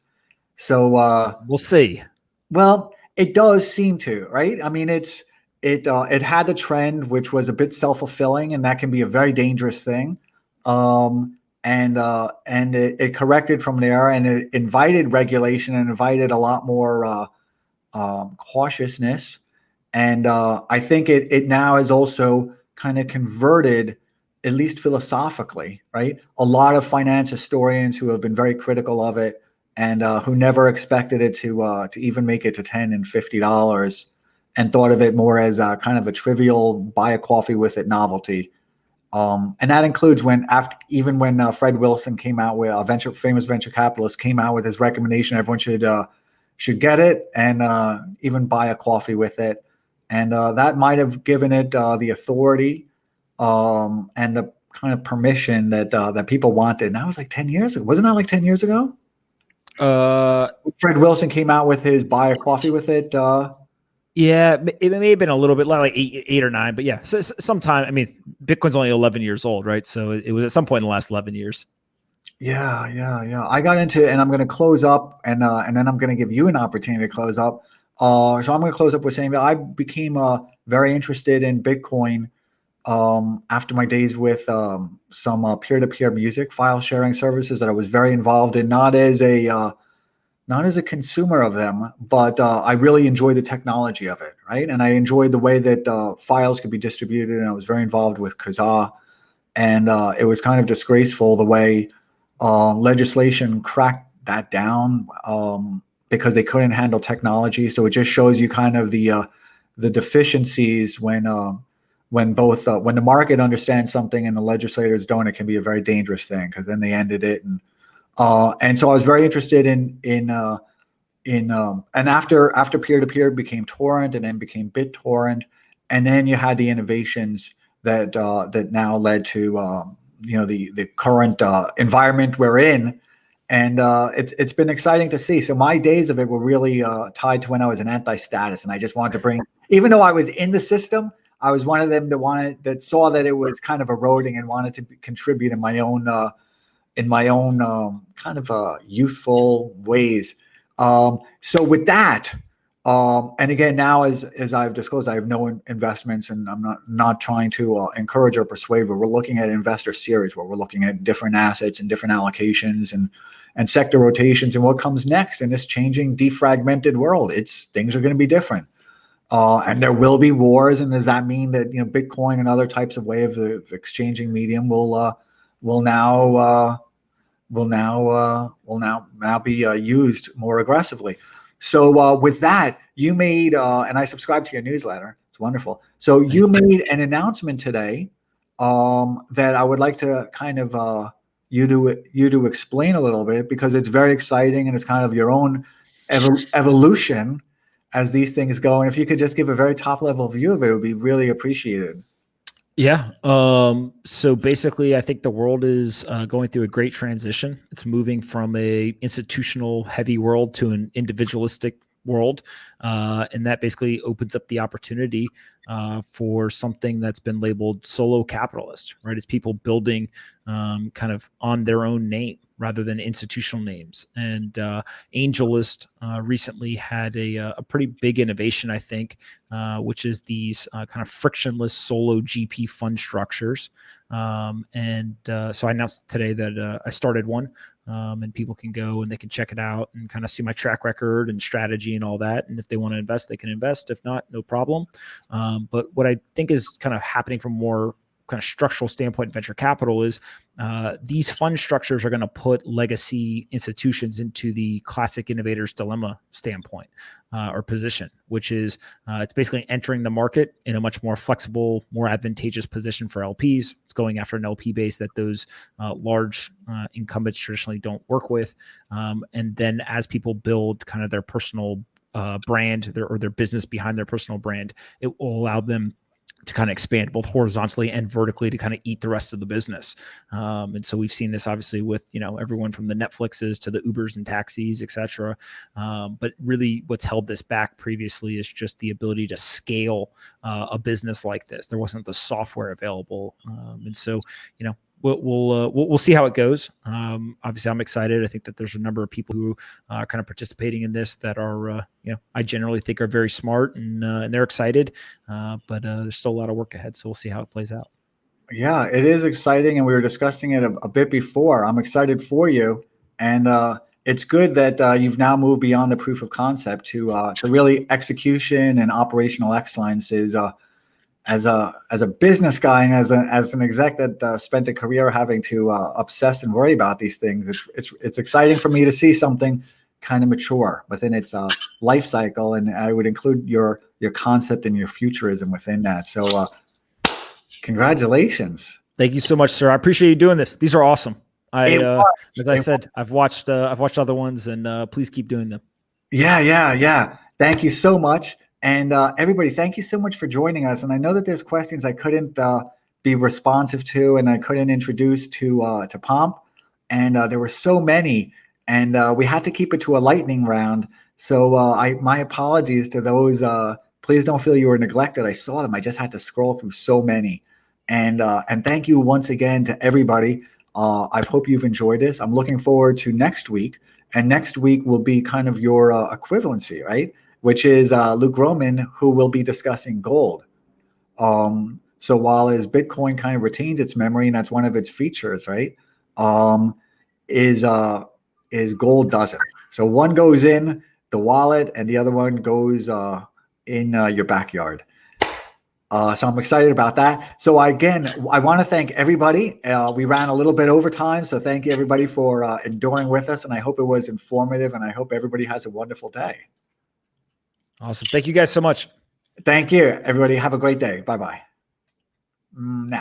So we'll see. Well, it does seem to, right? I mean, it had a trend which was a bit self-fulfilling, and that can be a very dangerous thing. And it corrected from there, and it invited regulation and invited a lot more cautiousness. And I think it now is also kind of converted, at least philosophically, right? A lot of finance historians who have been very critical of it and who never expected it to even make it to $10 and $50 and thought of it more as kind of a trivial buy a coffee with it novelty. And that includes even when Fred Wilson came out with famous venture capitalist came out with his recommendation, everyone should get it and even buy a coffee with it. And that might have given it the authority and the kind of permission that people wanted. And that was like 10 years ago. Wasn't that like 10 years ago? Fred Wilson came out with his buy a coffee with it. Yeah, it may have been a little bit like eight or nine, but yeah, sometime. I mean, Bitcoin's only 11 years old, right? So it was at some point in the last 11 years. Yeah. I got into it, and I'm going to close up, and then I'm going to give you an opportunity to close up. So I'm going to close up with saying that I became very interested in Bitcoin after my days with some peer-to-peer music file sharing services that I was very involved in, not as a consumer of them, but I really enjoyed the technology of it, right? And I enjoyed the way that files could be distributed, and I was very involved with Kazaa. And it was kind of disgraceful the way legislation cracked that down because they couldn't handle technology. So it just shows you kind of the deficiencies when the market understands something and the legislators don't. It can be a very dangerous thing because then they ended it. And so I was very interested in after peer-to-peer became torrent and then became BitTorrent, and then you had the innovations that now led to the current environment we're in, and it's been exciting to see. So my days of it were really tied to when I was an anti-status, and I just wanted to bring, even though I was in the system, I was one of them that saw that it was kind of eroding and wanted to contribute in my own kind of youthful ways. So with that, and again, now as I've disclosed, I have no investments, and I'm not trying to encourage or persuade, but we're looking at investor series where we're looking at different assets and different allocations and sector rotations and what comes next in this changing, defragmented world. Things are going to be different. And there will be wars. And does that mean that Bitcoin and other types of ways of exchanging medium will now be used more aggressively? So with that, you made and I subscribe to your newsletter. It's wonderful. So you made an announcement today that I would like to kind of you to explain a little bit, because it's very exciting and it's kind of your own evolution as these things go. And if you could just give a very top level view of it, it would be really appreciated. Yeah. So basically, I think the world is going through a great transition. It's moving from a institutional heavy world to an individualistic world. And that basically opens up the opportunity for something that's been labeled solo capitalist, right? It's people building kind of on their own name rather than institutional names. And AngelList recently had a pretty big innovation, I think, which is these kind of frictionless solo GP fund structures. So I announced today that I started one. And people can go and they can check it out and kind of see my track record and strategy and all that. And if they want to invest, they can invest. If not, no problem. But what I think is kind of happening from more kind of structural standpoint in venture capital is these fund structures are going to put legacy institutions into the classic innovator's dilemma standpoint or position, which is it's basically entering the market in a much more flexible, more advantageous position for LPs. It's going after an LP base that those large incumbents traditionally don't work with. And then as people build kind of their personal brand or their business behind their personal brand, it will allow them to kind of expand both horizontally and vertically to kind of eat the rest of the business. And so we've seen this obviously with, everyone from the Netflixes to the Ubers and taxis, et cetera. But really what's held this back previously is just the ability to scale a business like this. There wasn't the software available. And so, we'll see how it goes. Obviously, I'm excited. I think that there's a number of people who are kind of participating in this that are, I generally think are very smart and they're excited. But there's still a lot of work ahead. So we'll see how it plays out. Yeah, it is exciting. And we were discussing it a bit before. I'm excited for you. And it's good that you've now moved beyond the proof of concept to really execution and operational excellence is as a business guy and as an exec that spent a career having to obsess and worry about these things, it's exciting for me to see something kind of mature within its life cycle, and I would include your concept and your futurism within that. So, congratulations! Thank you so much, sir. I appreciate you doing this. These are awesome. As I said, I've watched other ones, and please keep doing them. Yeah. Thank you so much. And everybody, thank you so much for joining us. And I know that there's questions I couldn't be responsive to, and I couldn't introduce to Pomp. And there were so many, and we had to keep it to a lightning round. So my apologies to those. Please don't feel you were neglected. I saw them. I just had to scroll through so many. And thank you once again to everybody. I hope you've enjoyed this. I'm looking forward to next week. And next week will be kind of your equivalency, right? Which is Luke Roman, who will be discussing gold. So while as Bitcoin kind of retains its memory, and that's one of its features, right? Is gold doesn't. So one goes in the wallet, and the other one goes in your backyard. So I'm excited about that. So I want to thank everybody. We ran a little bit over time, so thank you everybody for enduring with us, and I hope it was informative, and I hope everybody has a wonderful day. Awesome. Thank you guys so much. Thank you, everybody. Have a great day. Bye-bye. Now.